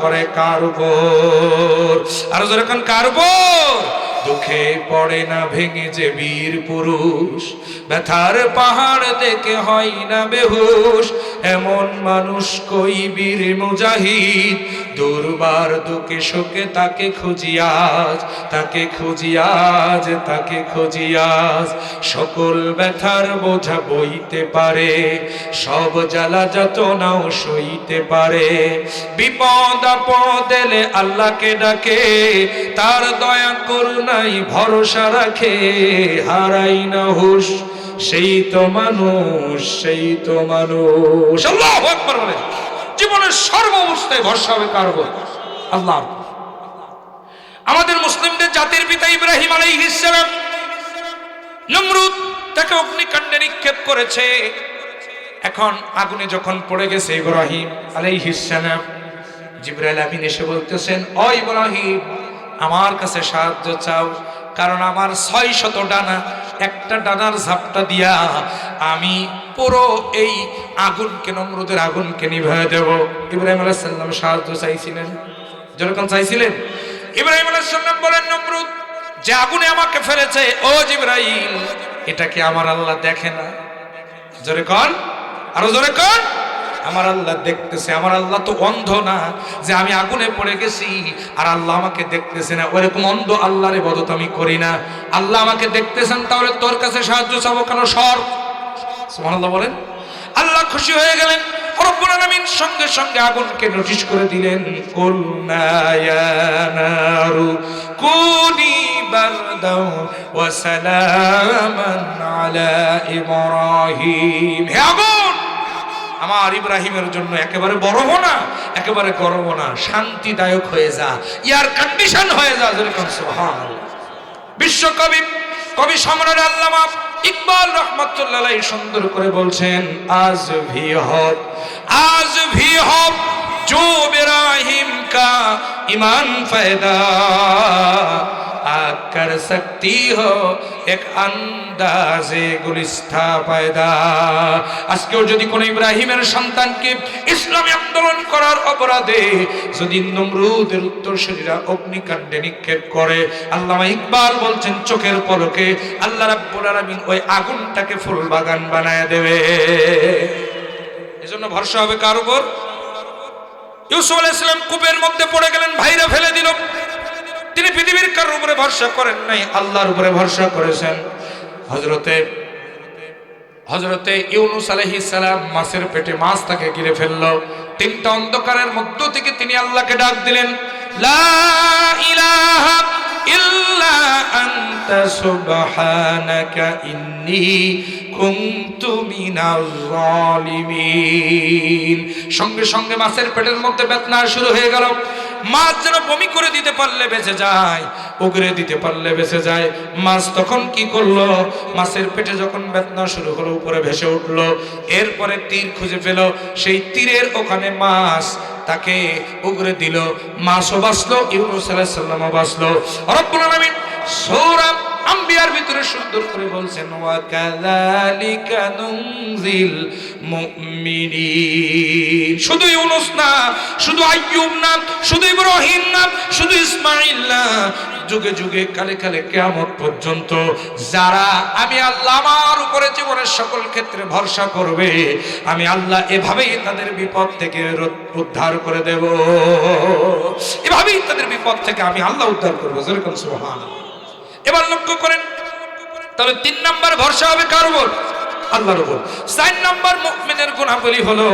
করে কার উপর? আর যখন কার উপর? দুঃখে পড়ে না ভেঙে যে বীর পুরুষ, ব্যথার পাহাড় দেখে হয় না বেহুশ, এমন মানুষ কই বীর মুজাহিদ, দুর্বার দুঃখে শোকে তাকে খুঁজিয়াজ, তাকে খুঁজিয়াজ, তাকে খুঁজিয়াজ। সকল ব্যথার বোঝা বইতে পারে, সব জ্বালা যাতনাও সইতে পারে। বিপদ আপদ এলে আল্লাহকে ডাকে, তার দয়া করুণায় ভরসা রাখে। হারাই না হুশ, সেই তো মানুষ, সেই তো মানুষ। আল্লাহু আকবার বলে। জীবনের সর্ব অবস্থায় ভরসা হবে কার উপর? আল্লাহ। আমাদের মুসলিমদের জাতির পিতা ইব্রাহিম আলাইহিস সালাম, নমরুদ তাকে অগ্নিকাণ্ডে নিক্ষেপ করেছে। এখন আগুনে যখন পড়ে গেছে ইব্রাহিম আলাইহিস সালাম, জিবরাইল আমিন এসে বলতেছেন, ও ইব্রাহিম আমার কাছে সাহায্য চাও, কারণ আমার 600 ডানা, একটা ডানার ঝাপটা দিয়া আমি পুরো এই আগুনকে, নমরুদের আগুনকে নিভায়ে দেব। ইব্রাহিম আলাইহিস সালাম সাহায্য চাইছিলেন। যখন চাইছিলেন, ইব্রাহিম আলাইহিস সালাম বলেন, নমরুদ যে আগুনে আমাকে ফেলেছে, ও জিবরাইল এটা কি আমার আল্লাহ দেখে না? জোরে কন, আরো জোরে কন। আমার আল্লাহ দেখতেছে। আমার আল্লাহ তো অন্ধ না যে আমি আগুনে পড়ে গেছি আর আল্লাহ আমাকে দেখতেছে না। ওরকম অন্ধ আল্লাহর ইবাদত আমি করি না। আল্লাহ আমাকে দেখতেছেন, তাহলে তোর কাছে সাহায্য চাবো কেন? সর। সুবহানাল্লাহ বলেন। আল্লাহ খুশি হয়ে গেলেন। রব্বুল আলামিন সঙ্গে সঙ্গে আগুনকে নোটিশ করে দিলেন, কুলনা ইয়া নারু কুনি বারদাও ওয়া সালামান আলা ইব্রাহিম। হে আগুন, আমার ইব্রাহিমের জন্য একেবারে বরফ না, একেবারে গরম না, শান্তিদায়ক হয়ে যা, এয়ার কন্ডিশন হয়ে যা। যেরকম সুবহানাল্লাহ। বিশ্বকবি, কবি সম্রাট আল্লামা ইকবাল রহমাতুল্লাহ আলাইহি সুন্দর করে বলছেন, আজ ভি হব জো ইব্রাহিম কা ঈমান ফায়দা, आग कर सकती हो एक अंदाजे गुलिस्ता पैदा। আজকেও যদি কোন ইব্রাহিমের সন্তানকে ইসলামী আন্দোলন করার অপরাধে যদি নমরুদের উত্তরসূরিরা অগ্নিকাণ্ডে নিক্ষেপ করে, আল্লামা ইকবাল বলছেন চোখের পলকে আল্লাহ রাব্বুল আলামিন ওই আগুনটাকে ফুল বাগান বানায় দেবে। এজন্য ভরসা হবে কার উপর? ইউসুফ আলাইহিস সালাম কূপের মধ্যে পড়ে গেলেন, ভাইরা ফেলে দিল। তিনি পৃথিবীর কারোর উপরে ভরসা করেন নাই, আল্লাহর উপরে ভরসা করেছেন। হযরতে ইউনূস আলাইহিস সালাম মাছের পেটে মাছ তাকে ঘিরে ফেললো। তিনটা অন্ধকারের মধ্য থেকে তিনি আল্লাহকে ডাক দিলেন, লা ইলাহা ইল্লা আনতা সুবহানাকা ইন্নী কুনতু মিনাজ জালিমিন। সঙ্গে সঙ্গে মাছের পেটের মধ্যে বেদনা শুরু হয়ে গেল। মাছ যেন বমি করে দিতে পারলে বেঁচে যায়, উগরে দিতে পারলে বেঁচে যায়। মাছ তখন কি করলো? মাছের পেটে যখন বেদনা শুরু হলো উপরে ভেসে উঠলো, এরপরে তীর খুঁজে পেল, সেই তীরের ওখানে মাছ তাকে উগরে দিল। মাছও বাঁচলো, ইউনূস আলাইহিস সালামও বাঁচলো। রব্বুল আলামিন সূরা আম্বিয়ার ভিতরে সুন্দর করে বলছেন, ওয়া কাযালিকা নুনজিল মুমিনিন। শুধু ইউনূস না, শুধু আইয়ুব না, শুধু ইব্রাহিম না, শুধু ইসমাঈল না, যুগে যুগে কালে কালে কিয়ামত পর্যন্ত যারা আমি আল্লাহ আমার উপরে জীবনের সকল ক্ষেত্রে ভরসা করবে, আমি আল্লাহ এভাবেই তাদের বিপদ থেকে উদ্ধার করে দেব। এভাবেই তাদের বিপদ থেকে আমি আল্লাহ উদ্ধার করবো। যেরকম সুবহানাল্লাহ। এবার লক্ষ্য করেন, তাহলে ৩ নাম্বার ভরসা হবে কার উপর? আল্লাহর উপর। ৪ নাম্বার মুমিনের গুণাবলী হলো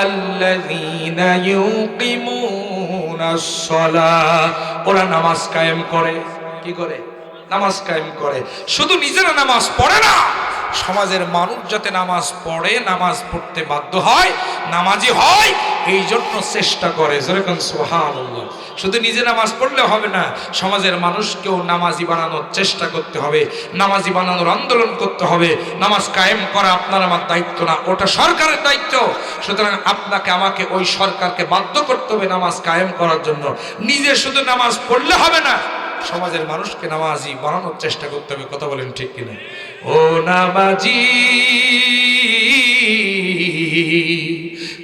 আল্লাযীনা ইউকিমুনাস সালাহ। ওরা নামাজ কায়েম করে। কি করে? নামাজ কায়েম করে। শুধু নিজেরা নামাজ পড়ে না, সমাজের মানুষ যাতে নামাজ পড়ে, নামাজ পড়তে বাধ্য হয়, নামাজি হয়, এই জন্য চেষ্টা করে। যেরকম সুবহানাল্লাহ। শুধু নিজে নামাজ পড়লে হবে না, সমাজের মানুষকেও নামাজি বানানোর চেষ্টা করতে হবে, নামাজি বানানোর আন্দোলন করতে হবে। নামাজ কায়েম করা আপনার আমার দায়িত্ব না, ওটা সরকারের দায়িত্ব। সুতরাং আপনাকে আমাকে ওই সরকারকে বাধ্য করতে হবে নামাজ কায়েম করার জন্য। নিজে শুধু নামাজ পড়লে হবে না, সমাজের মানুষকে নামাজি বানানোর চেষ্টা করতে হবে। কথা বলেন ঠিক কিনা? ও নামাজি,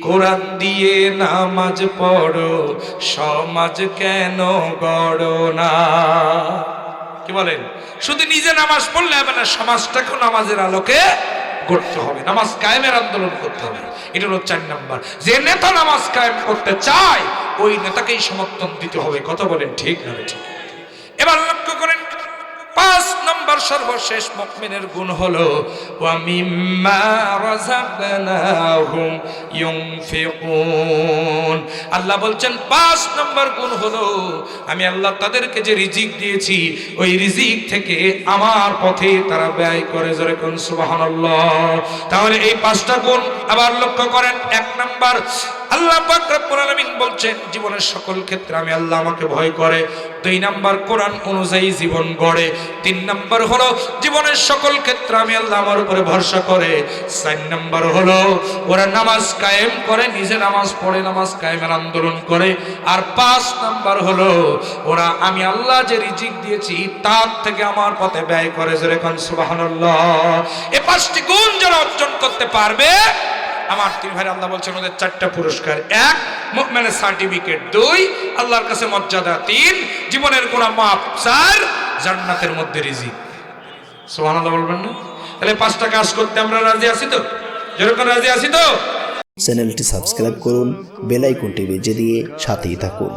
কোরআন দিয়ে নামাজ পড়ো, সমাজ কেন গড়ো না? কি বলেন? শুধু নিজে নামাজ পড়লে হবে না, সমাজটাকেও নামাজের আলোকে গড়তে হবে, নামাজ কায়েমের আন্দোলন করতে হবে। এটা হলো ৪ নাম্বার। যে নেতা নামাজ কায়েম করতে চায় ওই নেতাকেই সমর্থন দিতে হবে। কথা বলেন ঠিক না? ঠিক। এবার লক্ষ্য করেন, ৫ নম্বর সর্বশেষ মুমিনের গুণ হলো ওয়া মিম্মা রাযাকনাহুম ইউনফিকুন। আল্লাহ বলছেন ৫ নম্বর গুণ হলো আমি আল্লাহ তাদেরকে যে রিজিক দিয়েছি ওই রিজিক থেকে আমার পথে তারা ব্যয় করে। যেরকম সুবহানাল্লাহ। তাহলে এই ৫টা গুণ আবার লক্ষ্য করেন। ১ নম্বর, আল্লাহ পাক রব্বুল আলামিন বলছেন জীবনের সকল ক্ষেত্রে আমি আল্লাহ আমাকে ভয় করে। ২ নাম্বার, কোরআন অনুযায়ী জীবন গড়ে। ৩ নাম্বার হলো জীবনের সকল ক্ষেত্রে আমি আল্লাহ আমার উপরে ভরসা করে। ৪ নাম্বার হলো ওরা নামাজ কায়েম করে, নিজে নামাজ পড়ে, নামাজ কায়েমের আন্দোলন করে। আর ৫ নাম্বার হলো ওরা আমি আল্লাহ যে রিজিক দিয়েছি তার থেকে আমার পথে ব্যয় করে। যেরকম সুবহানাল্লাহ। এই ৫টি গুণ যারা অর্জন করতে পারবে, আমার ৩ ভাই আল্লাহ বলছেন ওদের ৪টা পুরস্কার। ১, মুমিনের সার্টিফিকেট। ২, আল্লাহর কাছে মর্যাদা। ৩, জীবনের গুনাহ মাফ। ৪, জান্নাতের মধ্যে রিজিক। সুবহানাল্লাহ বলবেন না? তাহলে ৫টা কাজ করতে আমরা রাজি আছি তো? যেরকম রাজি আছি তো? চ্যানেলটি সাবস্ক্রাইব করুন, বেল আইকনটি বেজে দিয়ে সাথেই থাকুন।